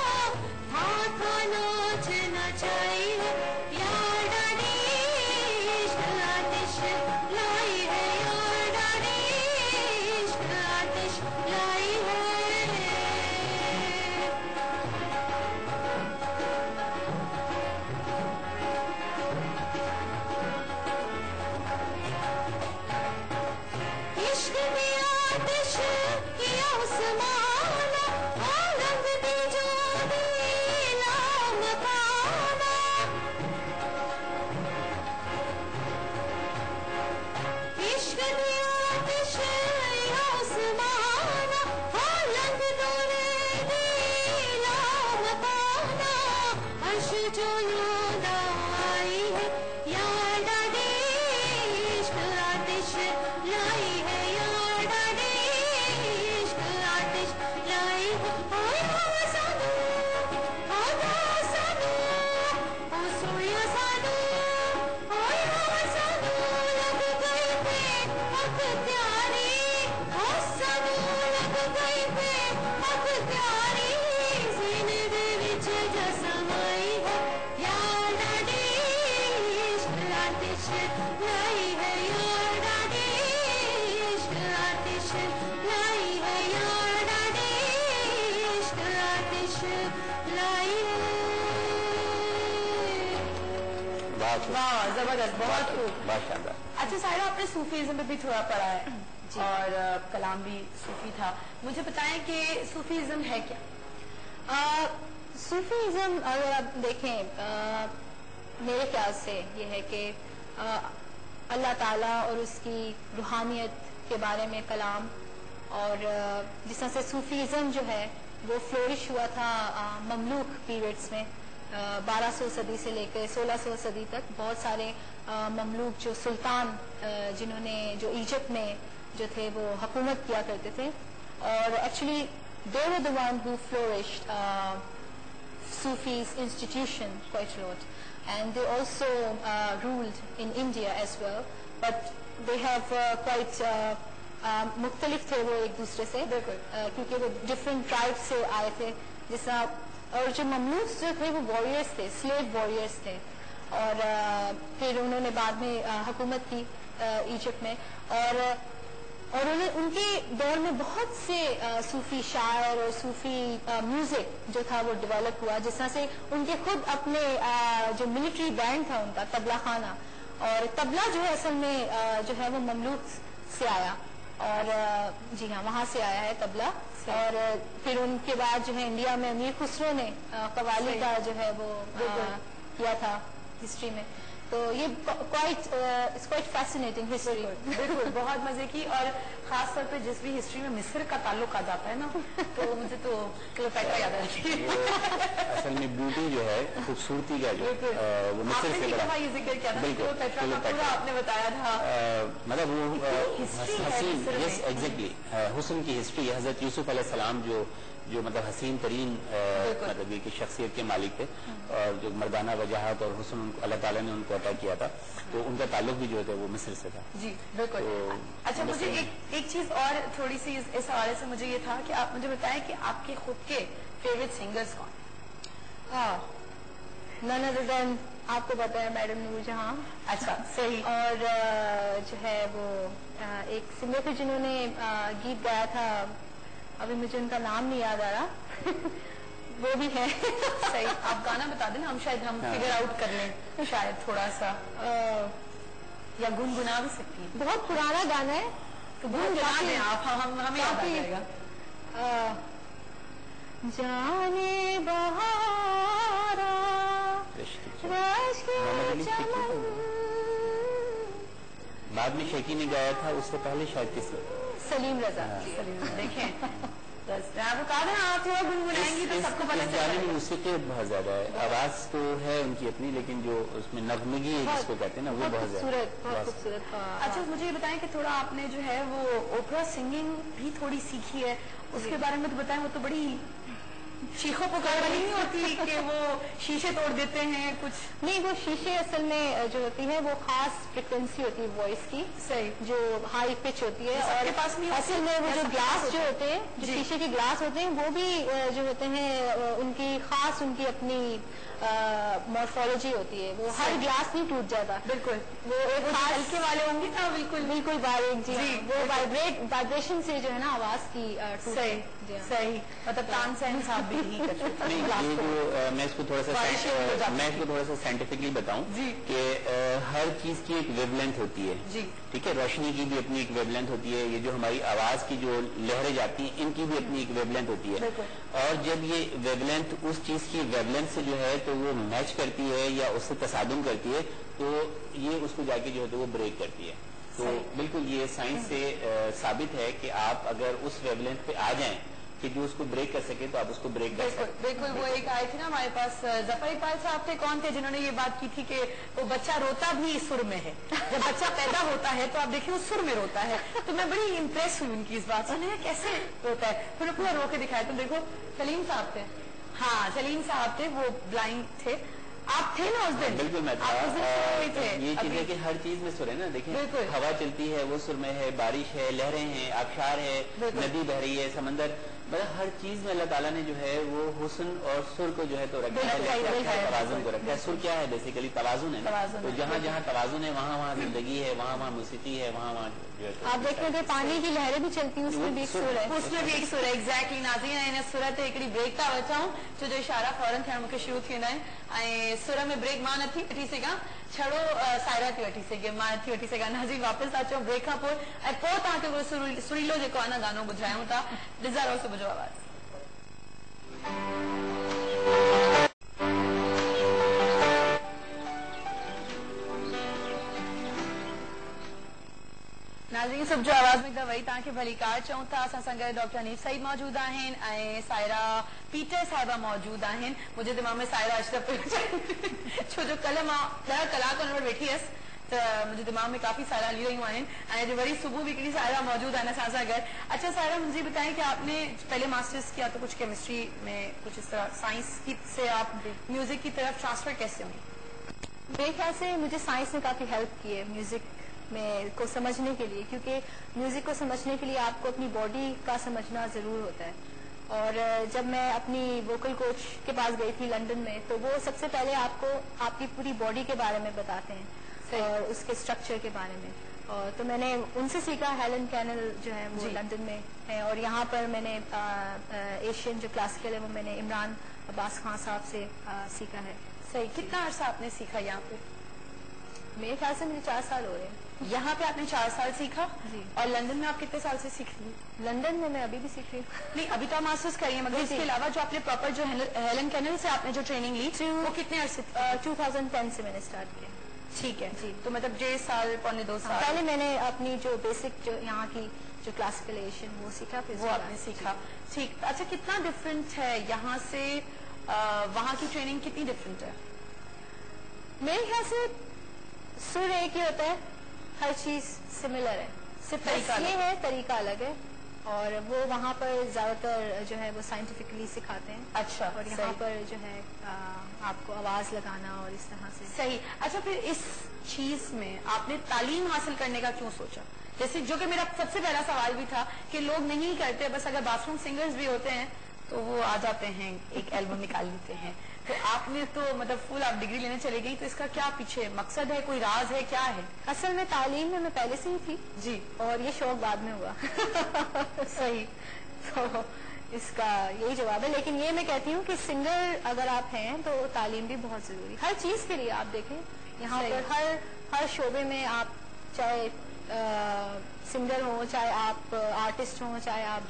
[SPEAKER 5] تھا ناچ نچائی ہے یار ڈاڈی عشق آتش, لائی ہے یار ڈاڈی عشق آتش, لائی ہے. عشق میں آتش کیا عثمان, عالم دی جو دیلا مکانا. عشق میں آتش یا عثمان, عالم دیلا مکانا. عرش جو یاد آئی ہے یار ڈاڈی عشق آتش, لائی ہے یار ڈاڈی عشق آتش, لائی ہے. سانو سویا سانو, سانو لگ گئی پہ اب پیاری, سانو لگ گئی پہ اب پیاری, سینے دے وچ جا سمائی ہے یار ڈاڈی عشق آتش, لائی ہے یار ڈاڈی عشق آتش, لائی ہے یار ڈاڈی عشق آتش, لائی ہے.
[SPEAKER 1] واہ زبردست, بہت خوب.
[SPEAKER 2] بہت شاندار.
[SPEAKER 1] اچھا سائرہ, آپ نے صوفیزم پہ بھی تھوڑا پڑھا ہے اور کلام بھی صوفی تھا, مجھے بتائیں کہ صوفیزم ہے کیا؟
[SPEAKER 4] صوفیزم اگر آپ دیکھیں میرے خیال سے یہ ہے کہ اللہ تعالیٰ اور اس کی روحانیت کے بارے میں کلام, اور جس طرح سے صوفیزم جو ہے وہ فلورش ہوا تھا مملوک پیریڈز میں 1200 صدی سے لے کے 1600 صدی تک. بہت سارے مملوک جو سلطان جنہوں نے جو ایجپٹ میں جو تھے وہ حکومت کیا کرتے تھے, اور actually they were the one who flourished Sufis institution quite a lot, and they also ruled in India as well, but they have quite مختلف تھے وہ ایک دوسرے سے, کیونکہ وہ ڈفرینٹ ٹرائب سے آئے تھے. جس طرح اور جو مملوک جو تھے وہ وارئرس تھے, سلیو وارئرس تھے, اور پھر انہوں نے بعد میں حکومت کی ایجپٹ میں, اور ان کے دور میں بہت سے صوفی شاعر اور صوفی میوزک جو تھا وہ ڈیولپ ہوا. جس طرح سے ان کے خود اپنے جو ملٹری بینڈ تھا ان کا تبلا خانہ, اور تبلا جو ہے اصل میں جو ہے وہ مملوک سے آیا, اور جی ہاں وہاں سے آیا ہے تبلا. اور پھر ان کے بعد جو ہے انڈیا میں امیر خسرو نے قوالی کا جو ہے وہ کیا تھا ہسٹری میں. تو یہ کوائٹ فیسینیٹنگ ہسٹری.
[SPEAKER 1] بالکل بہت مزے کی, اور خاص طور پہ جس بھی ہسٹری میں مصر کا تعلق آ جاتا ہے نا تو مجھے تو کلیوپیٹرا یاد آتی ہے.
[SPEAKER 2] اصل میں بیوٹی جو ہے خوبصورتی کا جو وہ مصر سے بڑا
[SPEAKER 1] یہ ذکر کیا تھا کلیوپیٹرا کا پورا آپ نے بتایا تھا,
[SPEAKER 2] مطلب وہ حسین, یس ایگزیکٹلی حسن کی ہسٹری. حضرت یوسف علیہ السلام جو مطلب حسین ترین مطلب یہ کہ شخصیت کے مالک تھے, اور جو مردانہ وجاہت اور حسن اللہ تعالیٰ نے ان کو عطا کیا تھا, تو ان کا تعلق بھی جو ہے وہ مصر سے تھا.
[SPEAKER 1] جی بالکل. اچھا مجھے ایک چیز اور تھوڑی سی اس حوالے سے مجھے یہ تھا کہ آپ مجھے بتائیں کہ آپ کے خود کے فیوریٹ سنگرز کون؟
[SPEAKER 4] none other than آپ کو پتا ہے میڈم نور جہاں.
[SPEAKER 1] اچھا صحیح.
[SPEAKER 4] اور جو ہے وہ ایک سنگر تھے جنہوں نے گیت گایا تھا, ابھی مجھے ان کا نام نہیں یاد آ رہا, وہ بھی ہے.
[SPEAKER 1] صحیح, آپ گانا بتا دیں نا, ہم شاید ہم فگر آؤٹ کر لیں شاید تھوڑا سا, یا گنگنا بھی سکتی ہیں.
[SPEAKER 4] بہت پرانا گانا ہے
[SPEAKER 1] تو گنگنا دیں آپ, ہمیں یاد آ جائے گا.
[SPEAKER 4] جانے بہارا
[SPEAKER 2] بعد میں شیکی نے گایا تھا, اس سے پہلے شاید کسی
[SPEAKER 4] سلیم رضا.
[SPEAKER 1] دیکھیں آپ کو کہا تھا آپ تھوڑا گنگنائیں گی تو سب کو پتہ چل جائے گا.
[SPEAKER 2] موسیقی بہت زیادہ ہے, آواز تو ہے ان کی اپنی, لیکن جو اس میں نغمگی ہے جس کو کہتے ہیں نا وہ بہت
[SPEAKER 4] خوبصورت.
[SPEAKER 1] اچھا مجھے یہ بتائیں کہ تھوڑا آپ نے جو ہے وہ اوپرا سنگنگ بھی تھوڑی سیکھی ہے, اس کے بارے میں تو بتائیں. وہ تو بڑی چیخوں پکار والی نہیں ہوتی کہ وہ شیشے توڑ دیتے ہیں کچھ
[SPEAKER 4] نہیں. وہ شیشے اصل میں جو ہوتی ہے وہ خاص فریکوینسی ہوتی ہے وائس کی,
[SPEAKER 1] صحیح,
[SPEAKER 4] جو ہائی پچ ہوتی ہے. اور
[SPEAKER 1] پاس نہیں
[SPEAKER 4] اصل میں وہ جو گلاس جو ہوتے ہیں, جو شیشے کے گلاس ہوتے ہیں, وہ بھی جو ہوتے ہیں ان کی خاص ان کی اپنی مارفولوجی ہوتی ہے. وہ ہر گلاس نہیں ٹوٹ جاتا.
[SPEAKER 1] بالکل,
[SPEAKER 4] وہ ایک خاص
[SPEAKER 1] ہلکے والے ہوں گے نا,
[SPEAKER 4] بالکل باریک. جی وہ وائبریشن سے جو ہے نا آواز کی.
[SPEAKER 1] صحیح صحیح, مطلب تان سہن صاحب بھی
[SPEAKER 2] میں اس کو تھوڑا سا سائنٹیفکلی بتاؤں کہ ہر چیز کی ایک ویو لینتھ ہوتی ہے. ٹھیک ہے, روشنی کی بھی اپنی ایک ویو لینتھ ہوتی ہے, یہ جو ہماری آواز کی جو لہریں جاتی ہیں ان کی بھی اپنی ایک ویو لینتھ ہوتی ہے. اور جب یہ ویو لینتھ اس چیز کی ویو لینتھ سے جو ہے تو وہ میچ کرتی ہے یا اس سے تصادم کرتی ہے, تو یہ اس کو جا کے جو ہے تو وہ بریک کرتی ہے. تو بالکل یہ سائنس سے ثابت ہے کہ آپ اگر اس ویو لینتھ پہ آ جائیں کہ جو اس کو بریک کر سکے تو آپ اس کو بریک کر سکتے.
[SPEAKER 1] بالکل. وہ ایک آئے تھے نا ہمارے پاس, ظفر اقبال صاحب تھے, کون تھے جنہوں نے یہ بات کی تھی کہ وہ بچہ روتا بھی سر میں ہے. جب بچہ پیدا ہوتا ہے تو آپ دیکھیں وہ سر میں روتا ہے. تو میں بڑی امپریس ہوئی ان کی اس بات سے, کیسے روتا ہے. پھر پورا رو کے دکھایا. تو دیکھو سلیم صاحب تھے, ہاں سلیم صاحب تھے, وہ بلائنڈ تھے. آپ تھے نا اس دن؟
[SPEAKER 2] بالکل میں تھا. یہ چیز ہے کہ ہر چیز میں سر ہے نا. دیکھیں ہوا چلتی ہے وہ سر میں ہے, بارش ہے, لہریں ہیں, آبشار ہے, ندی بہ رہی ہے, سمندر, مطلب ہر چیز میں اللہ تعالیٰ نے جو ہے وہ حسن اور سر کو جو ہے تو رکھا ہے, توازن کو رکھا ہے. سر کیا ہے بیسیکلی توازن ہے نا. تو جہاں جہاں توازن ہے وہاں وہاں زندگی ہے, وہاں وہاں موسیقی ہے, وہاں وہاں جو ہے
[SPEAKER 4] آپ دیکھ رہے تھے پانی کی لہریں بھی چلتی ہیں, اس میں بھی ایک سر ہے.
[SPEAKER 1] اس میں بھی ایک سر ہے. ایگزیکٹلی ناظرین اینا صورت ایکڑی بریک تا وچاؤں جو اشارہ فوراً تھے मूंखे शुरू थींदा आहिनि. ऐं सुर में ब्रेक मां नथी वठी सघां, छड़ो सायरा थी वठी सघे, मां नथी वठी सघां. नाज़रीन वापसि अचो ब्रेक खां पोइ, ऐं पोइ तव्हांखे उहो सुरीलो जेको आहे न गानो ॿुधायूं था. डिज़ारो सुबुह जो आवाज़. नाज़रीन सभु जो आवाज़ में दवाई तव्हांखे भली कार चऊं था असां सां गॾु डॉक्टर हनीफ सईद मौजूद आहिनि ऐं सायरा पीटर साहिबा मौजूद आहिनि मुंहिंजे दिमाग़ में सायरा अशरफ छो जो कल्ह मां 10 कलाक हुन वटि वेठी हुअसि त मुंहिंजे दिमाग़ में काफ़ी सायरा हली रहियूं आहिनि ऐं अॼु वरी सुबुह भी हिकिड़ी सायरा मौजूद आहिनि असां सां गॾु अच्छा सायरा मुझे बताएं कि आपने पहले मास्टर्स किया तो कुछ केमिस्ट्री में कुछ इस तरह साइंस की से आप म्यूजिक की तरफ ट्रांसफर कैसे हुई
[SPEAKER 4] मेरे ख्याल से मुझे साइंस ने काफ़ी हेल्प की है म्यूजिक में को समझने के लिए क्योंकि म्यूजिक को समझने के लिए आपको अपनी बॉडी का समझना ज़रूर होता है और जब मैं अपनी वोकल कोच के पास गई थी लंदन में तो वो सबसे पहले आपको आपकी पूरी बॉडी के बारे में बताते हैं और उसके स्ट्रक्चर के बारे में और तो मैंने उनसे सीखा हेलन कैनल जो है वो लंदन में है और यहाँ पर मैंने एशियन जो क्लासिकल है वो मैंने इमरान अब्बास खान साहब से सीखा है
[SPEAKER 1] सही कितना अर्सा आपने सीखा यहाँ पे
[SPEAKER 4] मेरे ख्याल से मुझे 4 साल हो रहे हैं
[SPEAKER 1] यहाँ पे आपने 4 साल सीखा
[SPEAKER 4] जी
[SPEAKER 1] और लंदन में आप कितने साल से सीख रही हैं
[SPEAKER 4] लंदन में मैं अभी भी सीख रही हूँ
[SPEAKER 1] नहीं अभी तो आप मास्टर्स करिए मगर इसके अलावा जो आपने प्रॉपर जो हेलन कैनल से आपने जो ट्रेनिंग ली वो कितने अरसे
[SPEAKER 4] 2010 से मैंने स्टार्ट किया
[SPEAKER 1] ठीक है
[SPEAKER 4] जी
[SPEAKER 1] तो मतलब 1.5 साल पौने 2 साल
[SPEAKER 4] पहले मैंने अपनी जो बेसिक जो यहाँ की जो क्लासिकल एशियन वो सीखा फिर
[SPEAKER 1] वो आपने सीखा ठीक अच्छा कितना डिफरेंट है यहाँ से वहाँ की ट्रेनिंग कितनी डिफरेंट है
[SPEAKER 4] मेरे ख्याल से सुर एक ही होता है हर चीज सिमिलर है
[SPEAKER 1] सिर्फ तरीका
[SPEAKER 4] ये है तरीका अलग है और वो वहाँ पर ज्यादातर जो है वो साइंटिफिकली सिखाते हैं
[SPEAKER 1] अच्छा
[SPEAKER 4] और यहाँ पर जो है आपको आवाज लगाना और इस तरह से
[SPEAKER 1] सही अच्छा फिर इस चीज में आपने तालीम हासिल करने का क्यों सोचा जैसे जो कि मेरा सबसे पहला सवाल भी था कि लोग नहीं करते बस अगर बाथरूम सिंगर्स भी होते हैं तो वो आ जाते हैं एक एल्बम निकाल लेते हैं तो आपने तो मतलब फुल आप डिग्री लेने चले गई तो इसका क्या पीछे मकसद है कोई राज है क्या है
[SPEAKER 4] असल में तालीम में मैं पहले से ही थी
[SPEAKER 1] जी
[SPEAKER 4] और ये शौक बाद में हुआ
[SPEAKER 1] सही
[SPEAKER 4] तो इसका यही जवाब है लेकिन ये मैं कहती हूँ कि सिंगर अगर आप हैं तो तालीम भी बहुत जरूरी हर चीज के लिए आप देखें यहाँ पर हर शोबे में आप चाहे सिंगर हो चाहे आप आर्टिस्ट हो चाहे आप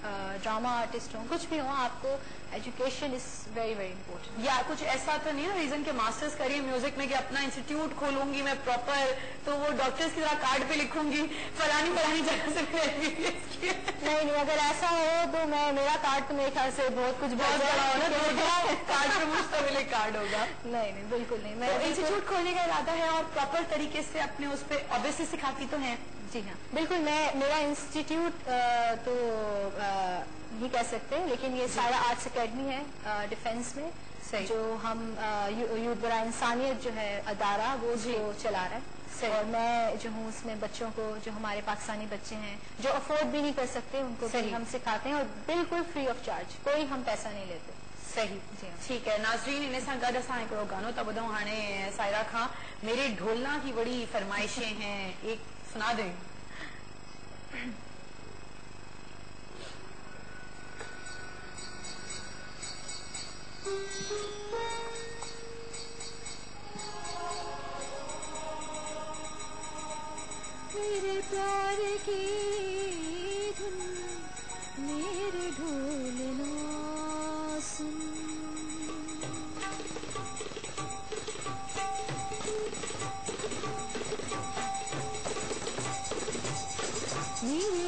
[SPEAKER 4] ड्रामा आर्टिस्ट हो कुछ भी हो आपको education is very very important
[SPEAKER 1] या कुछ ऐसा तो नहीं ना रीजन के मास्टर्स करिए म्यूजिक में कि अपना इंस्टीट्यूट खोलूंगी मैं प्रॉपर तो वो डॉक्टर्स की तरह कार्ड पे लिखूंगी फलानी जगह से
[SPEAKER 4] नहीं अगर ऐसा हो तो मैं मेरा कार्ड तो मेरे ख्याल से बहुत कुछ
[SPEAKER 1] बहुत बड़ा होगा कार्ड पे मुश्तमिल कार्ड होगा
[SPEAKER 4] नहीं बिल्कुल नहीं मैं
[SPEAKER 1] इंस्टीट्यूट खोलने का इरादा है और प्रॉपर तरीके से अपने उस पर ऑब्वियसली सिखाती तो है
[SPEAKER 4] जी हाँ बिल्कुल मेरा इंस्टीट्यूट तो नहीं कह सकते लेकिन ये सारा आर्ट्स एकेडमी है डिफेंस में जो हम यूथ बरा इंसानियत जो है अदारा वो चला रहा है और मैं जो हूँ उसमें बच्चों को जो हमारे पाकिस्तानी बच्चे हैं जो अफोर्ड भी नहीं कर सकते उनको भी हम सिखाते हैं और बिल्कुल फ्री ऑफ चार्ज कोई हम पैसा नहीं लेते
[SPEAKER 1] सही ठीक है नाज़रीन इन सां गॾु असां हिकिड़ो गानो था ॿुधूं हाणे सायरा खां मेरे ढोलना की बड़ी फरमाइशें हैं एक सुना दें
[SPEAKER 5] मेरे प्यार की धुन मेरे ढोलना सुन मेरे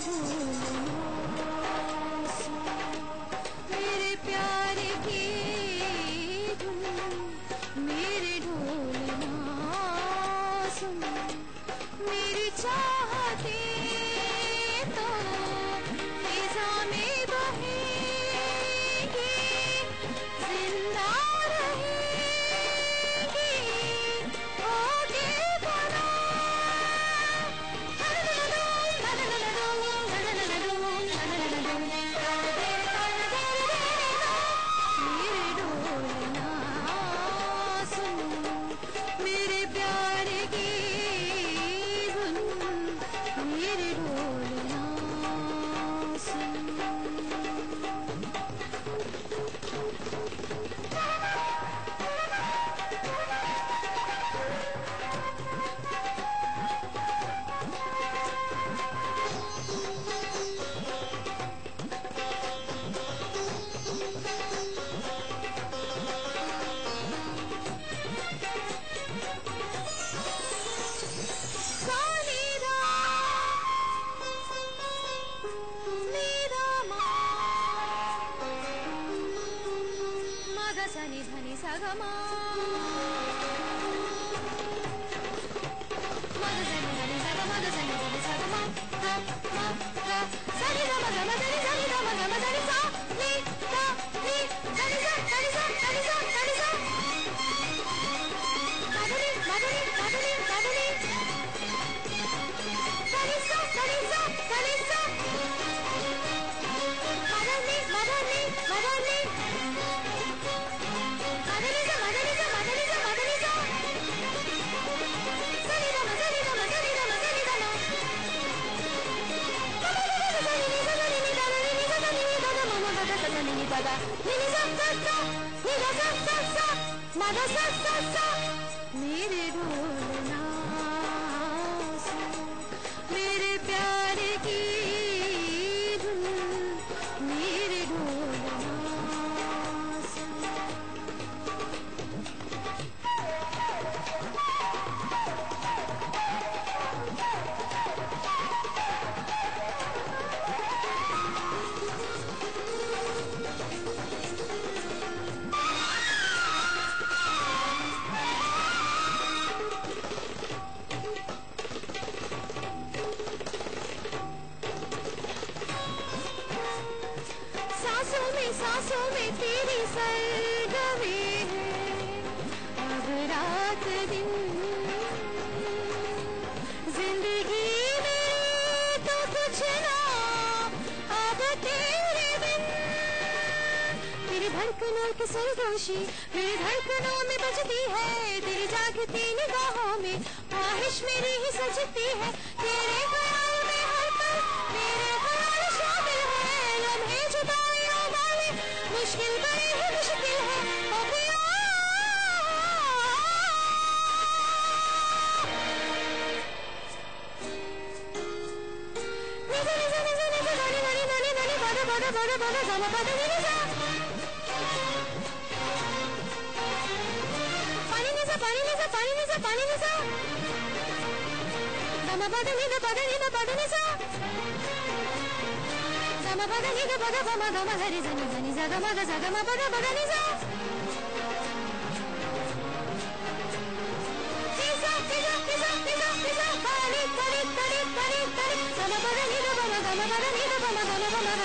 [SPEAKER 5] सा गा मा मा दा सा नी सा गा मा दा सा नी सा गा मा गा मा गा सा नी गा मा गा मा दा नी सा नी गा मा गा मा दा नी सा नी गा नी सा नी सा सा नी सा सा नी सा सा नी सा माधुरी माधुरी माधुरी माधुरी सा नी सा सा नी सा सा नी सा माधुरी माधुरी माधुरी मेरे ढोलना मेरे प्यार की धुन मेरे ढोलना सांसों में तेरी सरगमे है अब रात दिन जिंदगी में तो कुछ ना अब तेरे बिन तेरी धड़कनों की सरगोशी मेरी धड़कनों में बजती है तेरी जागती निगाहों में ख्वाहिश मेरी ही सजती है तेरे ख्याल में हर पल मेरे ख्याल शामिल है लम्हे जुदाइयों वाले मुश्किल बड़ी ही मुश्किल है ओ पिया निजा निजा निजा निजा धनी धनी धनी धनी बड़ा बड़ा बड़ा बड़ा जमा बड़ा निजा पानी निजा पानी निजा पानी निजा पानी निजा जमा बड़ा निजा बड़ा निजा बड़ा निजा ma ba da ni da ba da ba ma ga ma ga ri za ni za ga ma ba da ba da ni za pizza pizza pizza pizza pizza pari pari pari pari pari sa ma ba da ni da ba ma ga ma ba da ni da ba ma ga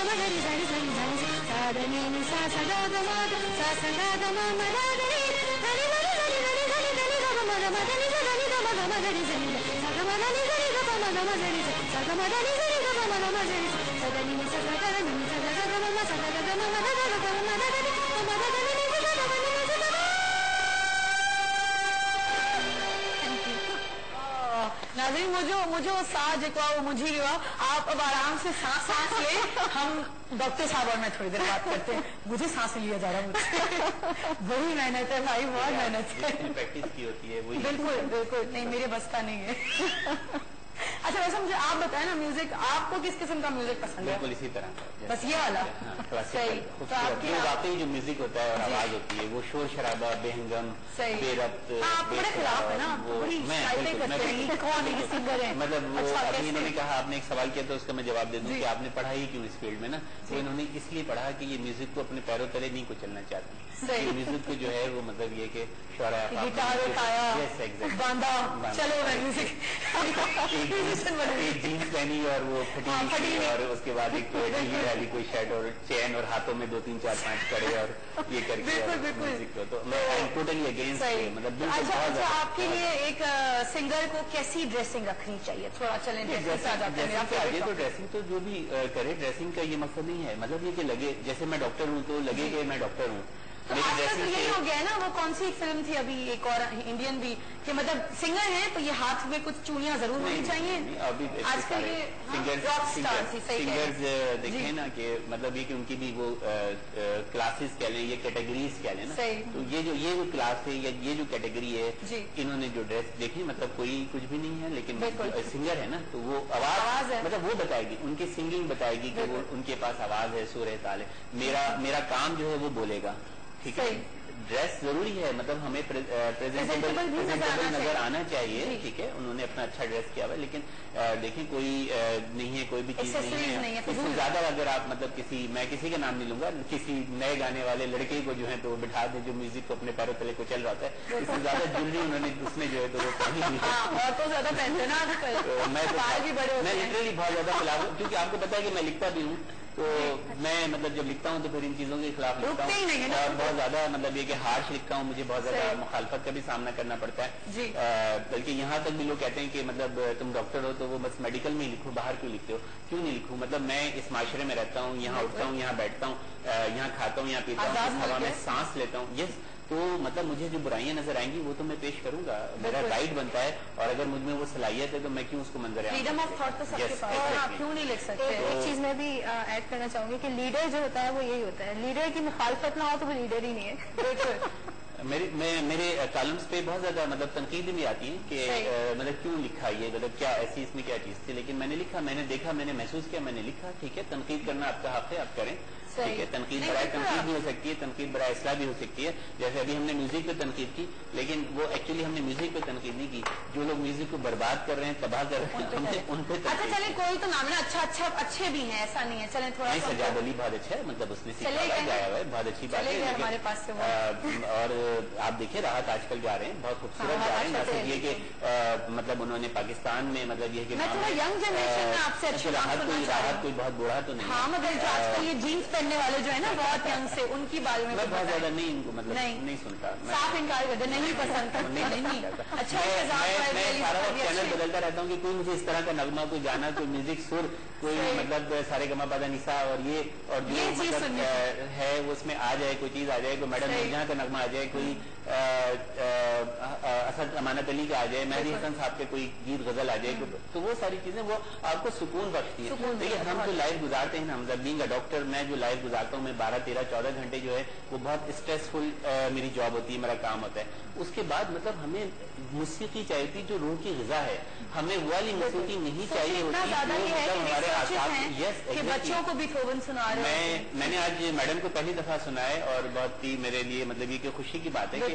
[SPEAKER 5] ma ga ri za ni sa da ni ni sa sa ga ga ma sa sa ga ga ma ma da ni da ni da ni da ni da ni da ni da ni da ma ga ma da ni da ni da ma ga ma ga ri za ni sa ga ma da ni da ni da ba ma ga ma ga ri za sa ga ma da ni da ni da ba ma ga ma ga ri sa da ni ni sa ga ga ni ni sa ga ga ma ma sa ga ga ma ma da ga ga ma da ga ni ma da ga ni ni da ga ni ni da ga
[SPEAKER 1] नाज़रीन मुझे वो साथ जेको आहे वो मुझे वियो आहे आप अब आराम से सांस ले हम डॉक्टर साहब और मैं थोड़ी देर बात करते हैं मुझे सांस लिया जा रहा है मुझसे बड़ी मेहनत है भाई बहुत मेहनत है
[SPEAKER 2] प्रैक्टिस की होती है वही
[SPEAKER 1] बिल्कुल बिल्कुल नहीं मेरे बस का नहीं है अच्छा वैसे मुझे आप बताएं ना म्यूजिक आपको किस किस्म का म्यूजिक पसंद है
[SPEAKER 2] बिल्कुल इसी तरह
[SPEAKER 1] बस ये वाला
[SPEAKER 2] सही तो आपके वाकई जो म्यूजिक होता है और आवाज होती है वो शोर शराबा बेहंगम बेरब्त
[SPEAKER 1] आप बड़े खिलाफ है ना कौन है सिंगर है
[SPEAKER 2] मतलब वो अभी इन्होंने कहा आपने एक सवाल किया तो उसका मैं जवाब दे दूं कि आपने पढ़ा ही क्यों इस फील्ड में ना तो इन्होंने इसलिए पढ़ा कि ये म्यूजिक को अपने पैरों तले नहीं कुचलना चाहती म्यूजिक को जो है वो मतलब ये कि शौरा
[SPEAKER 1] चलो
[SPEAKER 2] एक जीन्स पहनी और वो फटी और उसके बाद एक ढीली डाली कोई शर्ट और चैन और हाथों में 2 3 4 5 कड़े और ये करके म्यूजिक को तो मैं टोटली अगेंस्ट मतलब
[SPEAKER 1] अच्छा आपके लिए एक सिंगर को कैसी ड्रेसिंग रखनी चाहिए थोड़ा चलें
[SPEAKER 2] आगे तो ड्रेसिंग तो जो भी करे ड्रेसिंग का ये मकसद नहीं है मतलब ये कि लगे जैसे मैं डॉक्टर हूँ तो लगे कि मैं डॉक्टर हूँ
[SPEAKER 1] तो यही हो गया ना वो कौन सी फिल्म थी अभी एक और इंडियन भी कि मतलब सिंगर है तो ये हाथ में कुछ चूड़ियां जरूर होनी चाहिए आजकल ये
[SPEAKER 2] सिंगर्स देखें ना कि मतलब ये कि उनकी भी वो क्लासेस कह लें ये कैटेगरीज कह लें ना तो ये जो क्लास है या ये जो कैटेगरी है इन्होंने जो ड्रेस देखी मतलब कोई कुछ भी नहीं है लेकिन सिंगर है ना तो वो आवाज मतलब वो बताएगी उनकी सिंगिंग बताएगी कि वो उनके पास आवाज है सुर है ताल है मेरा काम जो है वो बोलेगा ठीक है ड्रेस जरूरी है, मतलब हमें प्रेजेंटेबल नजर आना चाहिए, ठीक है, उन्होंने अपना अच्छा ड्रेस किया हुआ है, लेकिन देखें कोई नहीं है, कोई भी चीज नहीं है इससे ज्यादा। अगर आप मतलब मैं किसी का नाम नहीं लूंगा, किसी नए गाने वाले लड़के को जो है तो बिठा दे जो म्यूजिक को अपने पैरों तले को चल रहा है, इससे ज्यादा ज्वेलरी उन्होंने उसमें जो है तो वो पहनी हुई है।
[SPEAKER 1] और तो ज्यादा पहनते ना
[SPEAKER 2] मैं लिटरली बहुत ज्यादा खिलाफ हूँ, क्योंकि आपको पता है कि मैं लिखता भी हूँ, तो मैं मतलब जब लिखता हूँ तो फिर इन चीजों के खिलाफ लिखता हूँ, और बहुत ज्यादा मतलब ये कि हार्श लिखता हूँ, मुझे बहुत ज्यादा मुखालफत का भी सामना करना पड़ता है। बल्कि यहाँ तक भी लोग कहते हैं कि मतलब तुम डॉक्टर हो तो वो बस मेडिकल में ही लिखो, बाहर क्यों लिखते हो, क्यों नहीं लिखूं, मतलब मैं इस माशरे में रहता हूँ, यहाँ उठता हूँ, यहाँ बैठता हूँ, यहाँ खाता हूँ, यहाँ पीता हूँ, इस हवा में सांस लेता हूँ, यस, तो मतलब मुझे जो बुराइयां नजर आएंगी वो तो मैं पेश करूंगा, मेरा राइट बनता है, और अगर मुझ में वो सलाहियत है तो मैं क्यों उसको मंजर
[SPEAKER 1] फ्रीडम ऑफ थॉट तो सबके पास है, आप क्यों नहीं लिख सकते।
[SPEAKER 4] एक चीज मैं भी ऐड करना चाहूंगी कि लीडर जो होता है वो यही होता है, लीडर की मुखालफत ना हो तो वो लीडर ही नहीं है।
[SPEAKER 2] मेरे कॉलम्स पे बहुत ज्यादा मतलब तनकीद भी आती है कि मतलब क्यों लिखा ये, मतलब क्या ऐसी इसमें क्या चीज थी, लेकिन मैंने लिखा, मैंने देखा, मैंने महसूस किया, मैंने लिखा, ठीक है, तनकीद करना आपका हक है, आप करें, ठीक है, तनकीद बराए तनकीद भी हो सकती है, तनकीद बराए इस्लाह भी हो सकती है। जैसे अभी हमने म्यूजिक पे तनकीद की, लेकिन वो एक्चुअली हमने म्यूजिक पे तनकीद नहीं की, जो लोग म्यूजिक को बर्बाद कर रहे हैं, तबाह कर रहे हैं, हमने उन पे
[SPEAKER 1] अच्छा चले, कोई तो नाम है ना, अच्छा अच्छे भी हैं, ऐसा नहीं है, चले थोड़ा
[SPEAKER 2] नहीं, सजाद अली बहुत अच्छा है, मतलब उसने सीखा गाया हुआ है, बहुत अच्छी बात है
[SPEAKER 1] हमारे पास से।
[SPEAKER 2] और आप देखिए राहत आजकल जा रहे हैं, बहुत खूबसूरत जा रहे हैं, ये कि मतलब उन्होंने पाकिस्तान में मतलब ये
[SPEAKER 1] यंग जनरेशन में आपसे अच्छी
[SPEAKER 2] राहत कोई बहुत बुरा तो नहीं,
[SPEAKER 1] हाँ, मतलब आजकल ये जीन्स पहनने वाले जो है ना बहुत यंग से, उनकी बारे में
[SPEAKER 2] मैं बहुत ज्यादा नहीं इनको मतलब नहीं सुनता,
[SPEAKER 1] साफ इनकार करते, नहीं पसंद नहीं। अच्छा,
[SPEAKER 2] मैं सारा वक्त चैनल बदलता रहता हूँ कि कोई मुझे इस तरह का नगमा, कोई गाना, कोई म्यूजिक सुर, कोई मतलब सारे गमा पादा निशा और ये और जो मतलब है उसमें आ जाए, कोई चीज आ जाए, कोई मैडम नूरजहां का नगमा आ जाए, कोई असद अमानत अली का आ जाए, मेहदी हसन साहब के कोई गीत गजल आ जाए, तो वो सारी चीजें वो आपको सुकून बख्शती है। देखिए हम जो लाइफ गुजारते हैं ना, हम बीइंग अ डॉक्टर, मैं जो लाइफ गुजारता हूँ, मैं 12, 13, 14 घंटे जो है वो बहुत स्ट्रेसफुल मेरी जॉब होती है, मेरा काम होता है। उसके बाद मतलब हमें मौसीकी चाहिए थी जो रूह की ग़िज़ा है, हमें वो वाली मौसीकी नहीं चाहिए होती जो हमारे
[SPEAKER 1] कि बच्चों को भी थोबन सुना रहे हैं।
[SPEAKER 2] मैंने आज मैडम को पहली दफा सुना है और बहुत ही मेरे लिए मतलब ये कि खुशी की बात है कि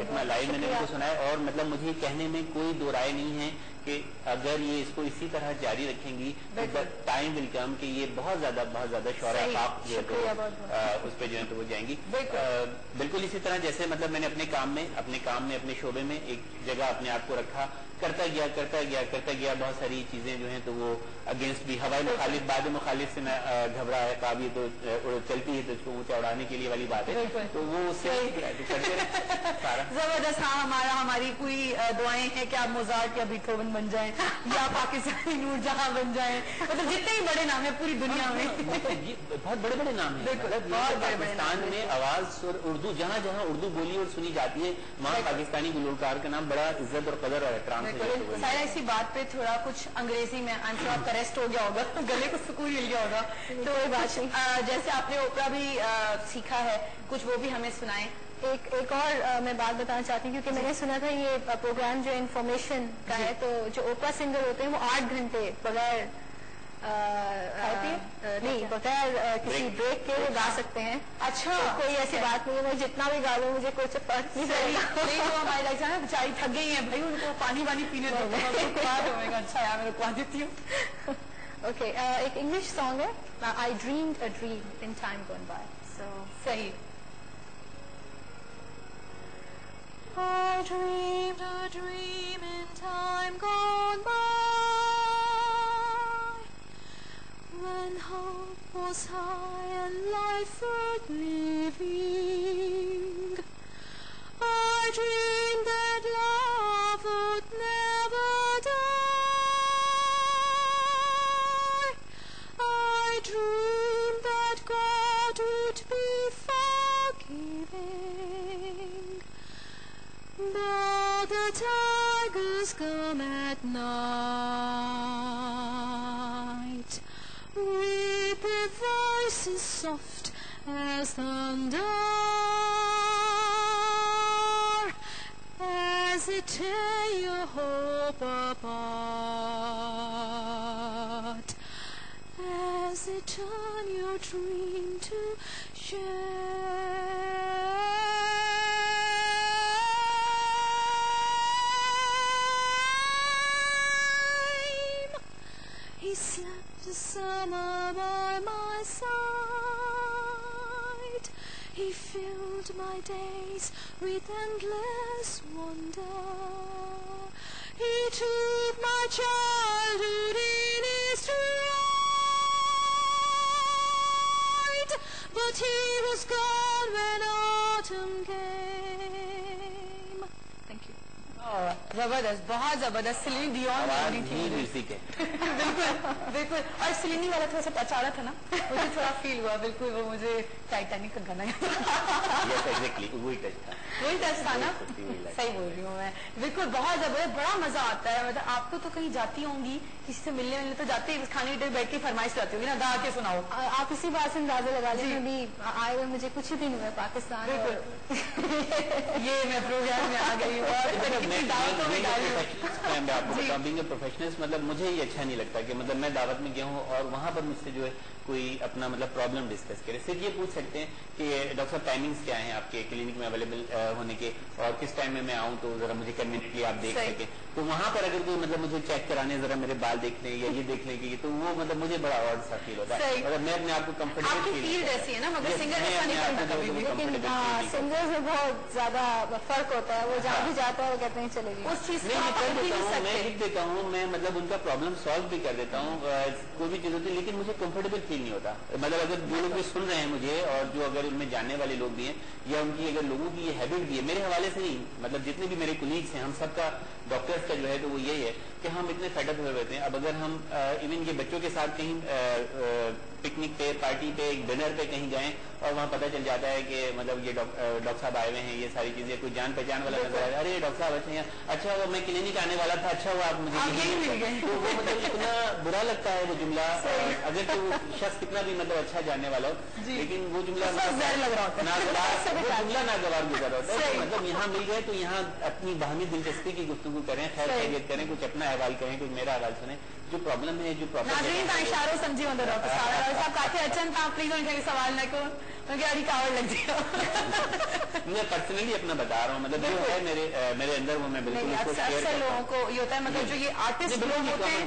[SPEAKER 2] इतना लाइव मैंने उनको सुना है, और मतलब मुझे कहने में कोई दो राय नहीं है कि अगर ये इसको इसी तरह जारी रखेंगी तो टाइम विल कम कि ये बहुत ज्यादा शौरा पाक जो है तो उस पर जो है तो वो जाएंगी। बिल्कुल इसी तरह जैसे मतलब मैंने अपने काम में अपने शोबे में एक जगह अपने आप को रखा, करता गया बहुत सारी चीजें जो हैं तो वो अगेंस्ट भी हवाई मुखालिफ बाद मुखालिफ से मैं घबरा है काबी तो चलती है तो उसको ऊंचा उड़ाने के लिए वाली बात है, तो वो उससे करते सारा
[SPEAKER 1] जबरदस्त। हाँ, हमारी कोई दुआएं हैं कि आप मोजार्ट या बीथोवन बन जाएं या पाकिस्तानी नूरजहां बन जाएं, मतलब जितने ही बड़े नाम है पूरी दुनिया में
[SPEAKER 2] बहुत बड़े बड़े नाम है, मतलब पाकिस्तान में आवाज सुर उर्दू जहाँ जहाँ उर्दू बोली और सुनी जाती है वहाँ पाकिस्तानी गुलकार का नाम बड़ा इज्जत और कदर और एहतराम से।
[SPEAKER 1] सारा इसी बात पे थोड़ा कुछ अंग्रेजी में आंसर आपका रेस्ट हो गया होगा, गले को सुकून मिल गया होगा, तो ये बात जैसे आपने ओपरा भी सीखा है कुछ वो भी हमें सुनाए।
[SPEAKER 4] एक और मैं बात बताना चाहती हूँ क्योंकि मैंने सुना था ये प्रोग्राम जो इन्फॉर्मेशन का है, तो जो ओपरा सिंगर होते हैं वो 8 घंटे बगैर नहीं बगैर किसी ब्रेक के वो गा सकते हैं।
[SPEAKER 1] अच्छा,
[SPEAKER 4] तो कोई ऐसी बात नहीं है, मैं जितना भी गा लूँ मुझे कोई फर्क नहीं पड़ेगा।
[SPEAKER 1] नहीं तो हमारे लाइक ना बेचारी थक गई है भाई, उनको पानी पीने दो। अच्छा यार मैं रुकवा देती हूँ।
[SPEAKER 4] ओके, एक इंग्लिश सॉन्ग है, I dreamed a dream in time gone by. So
[SPEAKER 1] सही।
[SPEAKER 5] I dreamed a dream in time gone by, when hope was high and life worth living. I dreamed that love would never die. I dreamed that God would be forgiving. Though the tigers come at night, with their voices soft as thunder, as they tear your hope apart, as they turn your dream to shame. He filled my days with endless wonder. He took my childhood in his stride, but he was gone when autumn came. Thank you.
[SPEAKER 1] जबरदस्त, बहुत जबरदस्त. सिलीन Dion
[SPEAKER 2] आवाज ही music है.
[SPEAKER 1] बिल्कुल बिल्कुल. और सिलीनी वाला थोड़ा सा अचारा था ना, मुझे थोड़ा फील हुआ. बिल्कुल वो मुझे टाइटैनिक का गाना
[SPEAKER 2] यस एग्जैक्टली वही टच था.
[SPEAKER 1] वही टच था ना. सही बोल रही हूँ मैं. बिल्कुल बहुत जबरदस्त. बड़ा मजा आता है. मतलब आपको तो कहीं जाती होंगी, किसी से मिलने मिलने तो जाते ही, बस खाने के बैठ के फरमाइश करती होगी ना, गा के सुनाओ.
[SPEAKER 4] आप इसी बात से अंदाजा लगा लें, अभी आए हुए मुझे कुछ ही दिन हुए पाकिस्तान.
[SPEAKER 1] ये मैं प्रोग्राम में आ गई हूँ और दावतों में डाली हूँ.
[SPEAKER 2] मैं आपको बताऊं, बीइंग अ प्रोफेशनल्स, मतलब मुझे ये अच्छा नहीं लगता कि मतलब मैं दावत में गया हूँ और वहाँ पर मुझसे जो है कोई अपना मतलब प्रॉब्लम डिस्कस करे. सिर्फ ये पूछ सकते हैं कि डॉक्टर साहब टाइमिंग्स क्या हैं आपके क्लिनिक में अवेलेबल होने के, और किस टाइम में मैं आऊँ तो जरा मुझे कन्वीनियंटली आप देख सकें. तो वहाँ पर अगर कोई मतलब मुझे चेक कराने जरा मेरे बाल देख लें या ये देख लें कि तो वो मतलब मुझे बड़ा ऑड सा फील होता है. अगर मैं अपने आप को कंफर्टेबल फील
[SPEAKER 1] ऐसी है ना, मगर सिंगर ऐसा नहीं करता कभी भी.
[SPEAKER 4] लेकिन सिंगर से बहुत ज्यादा फर्क होता है. वो जहाँ भी जाता है वो कहते हैं चले
[SPEAKER 1] उस चीज
[SPEAKER 2] मैं लिख देता हूँ, मैं मतलब उनका प्रॉब्लम सॉल्व भी कर देता हूँ, कोई भी चीज होती है, लेकिन मुझे कंफर्टेबल फील नहीं होता. मतलब अगर जो लोग भी सुन रहे हैं मुझे और जो अगर उनमें जानने वाले लोग भी हैं या उनकी अगर लोगों की ये हैबिट भी है, मेरे हवाले से नहीं, मतलब जितने भी मेरे कोलीग्स हैं, हम सबका डॉक्टर्स का जो है तो वो यही है कि हम इतने फेडअप हुए रहते हैं. अब अगर हम इवन ये बच्चों के साथ कहीं पिकनिक पे, पार्टी पे, डिनर पे कहीं जाएं और वहाँ पता चल जाता है कि मतलब ये डॉक्टर साहब आए हुए हैं, ये सारी चीजें, कोई जान पहचान वाला नजर आया, अरे डॉक्टर साहब अच्छे हैं, अच्छा वो मैं क्लिनिक आने वाला था, अच्छा हुआ आप मुझे मिल गए. तो वो मतलब इतना बुरा लगता है वो जुमला, अगर तो वो शख्स कितना भी मतलब अच्छा जानने वाला हो, लेकिन वो जुमला नागवार गुजर होता है. मतलब यहाँ मिल गए तो यहाँ अपनी बाहमी दिलचस्पी की गुफ्तगू करें, खैर खैरियत करें, कुछ अपना अहवाल करें, कुछ मेरा अहवाल सुने, जो प्रॉब्लम है जो प्रॉब्लम
[SPEAKER 1] इशारों समझी होता डॉक्टर साहब काफी अच्छा था. प्लीज उनका सवाल न करो, गाड़ी कावड़ लग जाएगा.
[SPEAKER 2] मैं पर्सनली अपना बता रहा हूँ, मतलब जो है मेरे अंदर वो मैं बिल्कुल
[SPEAKER 1] अक्सर लोगों को ये होता है, मतलब जो ये आर्टिस्ट लोग होते हैं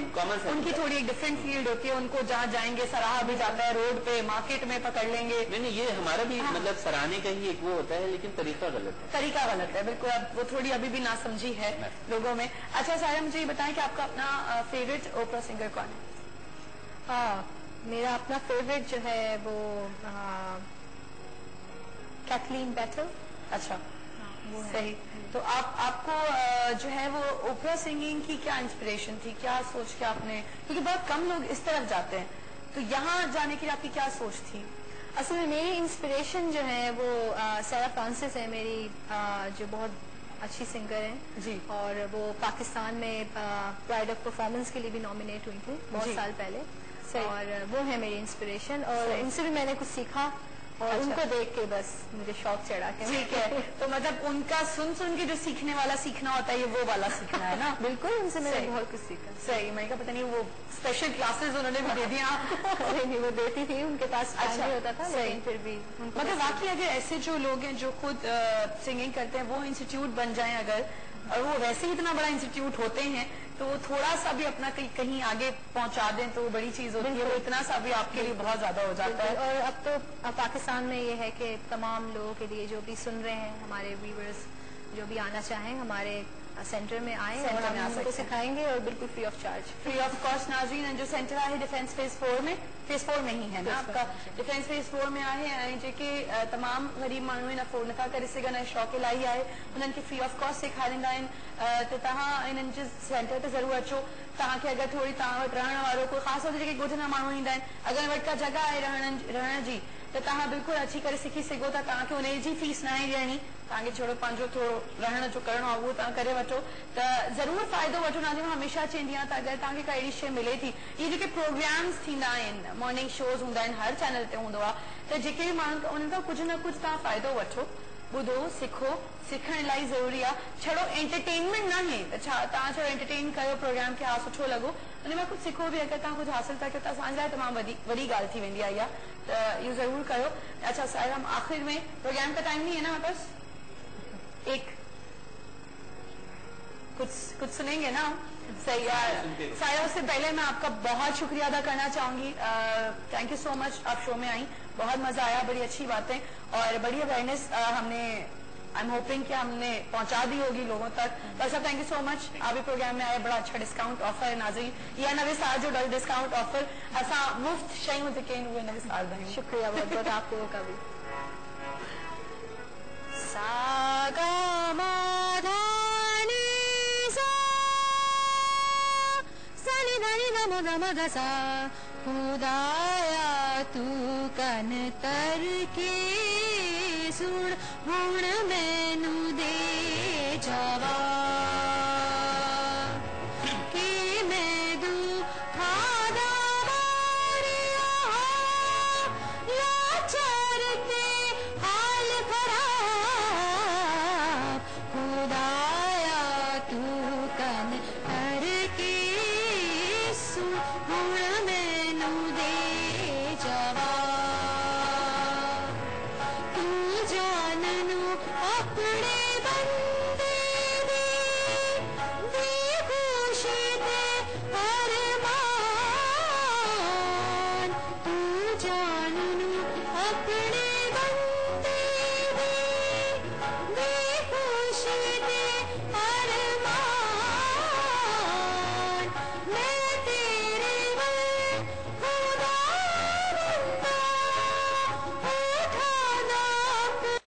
[SPEAKER 1] उनकी थोड़ी एक डिफरेंट फील्ड होती है. उनको जहाँ जाएंगे सराहा भी जाता है, रोड पे मार्केट में पकड़ लेंगे.
[SPEAKER 2] नहीं ये हमारा भी मतलब सराहने का ही एक वो होता है, लेकिन तरीका गलत है.
[SPEAKER 1] तरीका गलत है बिल्कुल. अब वो थोड़ी अभी भी नासमझी है लोगों में. अच्छा सारा मुझे ये बताएं कि आपका अपना फेवरेट ओपरा सिंगर कौन है?
[SPEAKER 4] मेरा अपना फेवरेट जो है वो कैथलीन बैटल.
[SPEAKER 1] अच्छा सही. तो आपको जो है वो ओपरा सिंगिंग की क्या इंस्पिरेशन थी, क्या सोच के आपने, क्योंकि बहुत कम लोग इस तरफ जाते हैं, तो यहाँ जाने के लिए आपकी क्या सोच थी?
[SPEAKER 4] असल में मेरी इंस्पिरेशन जो है वो सारा फ्रांसिस है, मेरी जो बहुत अच्छी सिंगर हैं
[SPEAKER 1] जी,
[SPEAKER 4] और वो पाकिस्तान में प्राइड ऑफ परफॉर्मेंस के लिए भी नॉमिनेट हुई थी बहुत साल पहले. और वो है मेरी इंस्पिरेशन, और इनसे भी मैंने कुछ सीखा और उनको देख के बस मुझे शौक चढ़ा के.
[SPEAKER 1] ठीक है. तो मतलब उनका सुन के जो सीखने वाला सीखना होता है, ये वो वाला सीखना है ना?
[SPEAKER 4] बिल्कुल, उनसे मैंने बहुत कुछ सीखा.
[SPEAKER 1] सही. मैंने कहा पता नहीं वो स्पेशल क्लासेस उन्होंने भी दे दिया आपको?
[SPEAKER 4] नहीं, वो देती थी, उनके पास अच्छा होता था, लेकिन फिर भी
[SPEAKER 1] मतलब बाकी अगर ऐसे जो लोग हैं जो खुद सिंगिंग करते हैं, वो इंस्टीट्यूट बन जाए अगर, और वो वैसे ही इतना बड़ा इंस्टीट्यूट होते हैं, तो वो थोड़ा सा भी अपना कहीं आगे पहुंचा दें तो वो बड़ी चीज होती है. वो इतना सा भी आपके लिए बहुत ज्यादा हो जाता है.
[SPEAKER 4] और अब तो पाकिस्तान में ये है कि तमाम लोगों के लिए जो भी सुन रहे हैं, हमारे व्यूअर्स जो भी आना चाहें हमारे सेंटर में आए और हम उनको सिखाएंगे, और बिल्कुल free of charge,
[SPEAKER 1] free of cost. नाज़रीन जो सेंटर है डिफेंस फेज 4 में, फेज 4 में ही है ना आपका, डिफेंस फेज 4 में आहे जेके तमाम गरीब माण्हू आहिनि, अफोर्ड नथा करे सघनि, शौक़ इलाही आहे, उन्हनि खे फ्री ऑफ कॉस्ट सेखारींदा आहिनि. त तव्हां इन्हनि जे सेंटर ते ज़रूरु अचो. तव्हांखे अगरि थोरी तव्हां वटि रहण वारो कोई ख़ासि तौर ते जेके ॻोठनि मां माण्हू ईंदा आहिनि, अगरि वटि का जॻह आहे रहण जी, त तव्हां बिल्कुलु अची करे सिखी सघो था. तव्हांखे उन जी फीस न आहे ॾियणी, तव्हांखे छड़ो पंहिंजो थोरो रहण जो करिणो आहे, उहो तव्हां करे वठो. त ज़रूरु फ़ाइदो वठो. ना मां हमेशह चवंदी आहियां, त अगरि तव्हांखे का अहिड़ी शइ मिले थी, इहे जेके प्रोग्राम्स थींदा आहिनि, मॉर्निंग शोज़ हूंदा आहिनि, हर चैनल ते हूंदो आहे, त जेके बि माण्हू उन्हनि खां कुझु न कुझु तव्हां फ़ाइदो वठो, ॿुधो, सिखो. सिखण इलाही ज़रूरी आहे. छड़ो एंटरटेनमेंट न आहे त छा तव्हां छड़ो एंटरटेन कयो प्रोग्राम खे, हा सुठो लॻो, उन मां कुझु सिखो बि. अगरि तव्हां कुझु हासिल था कयो त असांजे लाइ तमामु वॾी ॻाल्हि थी वेंदी आहे इहा, त इहो ज़रूरु कयो. अच्छा साहिर, हम आखिर में प्रोग्राम का टाइम नहीं है ना हमारे पास, एक कुछ सुनेंगे ना? सही यार. साहिर, उससे पहले मैं आपका बहुत शुक्रिया अदा करना चाहूंगी. थैंक यू सो मच, आप शो में आई. بہت مزہ آیا, بڑی اچھی باتیں اور بڑی اویئرنیس ہم نے آئی ایم ہوپنگ کہ ہم نے پہنچا دی ہوگی لوگوں تک. ڈاکٹر صاحب تھینک یو سو مچ, آپ بھی پروگرام میں آئے, بڑا اچھا ڈسکاؤنٹ آفر ناظرین یا نوے سال جو ڈسکاؤنٹ آفر ایسا مفت شیئیں ذکین ہوئے نوے سال دیں.
[SPEAKER 4] شکریہ بہت بہت آپ لوگوں کا بھی.
[SPEAKER 5] سا گا ما دھا نی سا سا نی دھا نی دھا ما دھا ما دھا سا خدایا تو کن تر کے سن ہن مینوں دے جواب کہ میں دکھا دا ماریا لاچار تے حال خراب خدایا تو کن کر کے سن ہن مینوں دے جواب تو جان نوں اپنے بندے دی خوشی تے ہر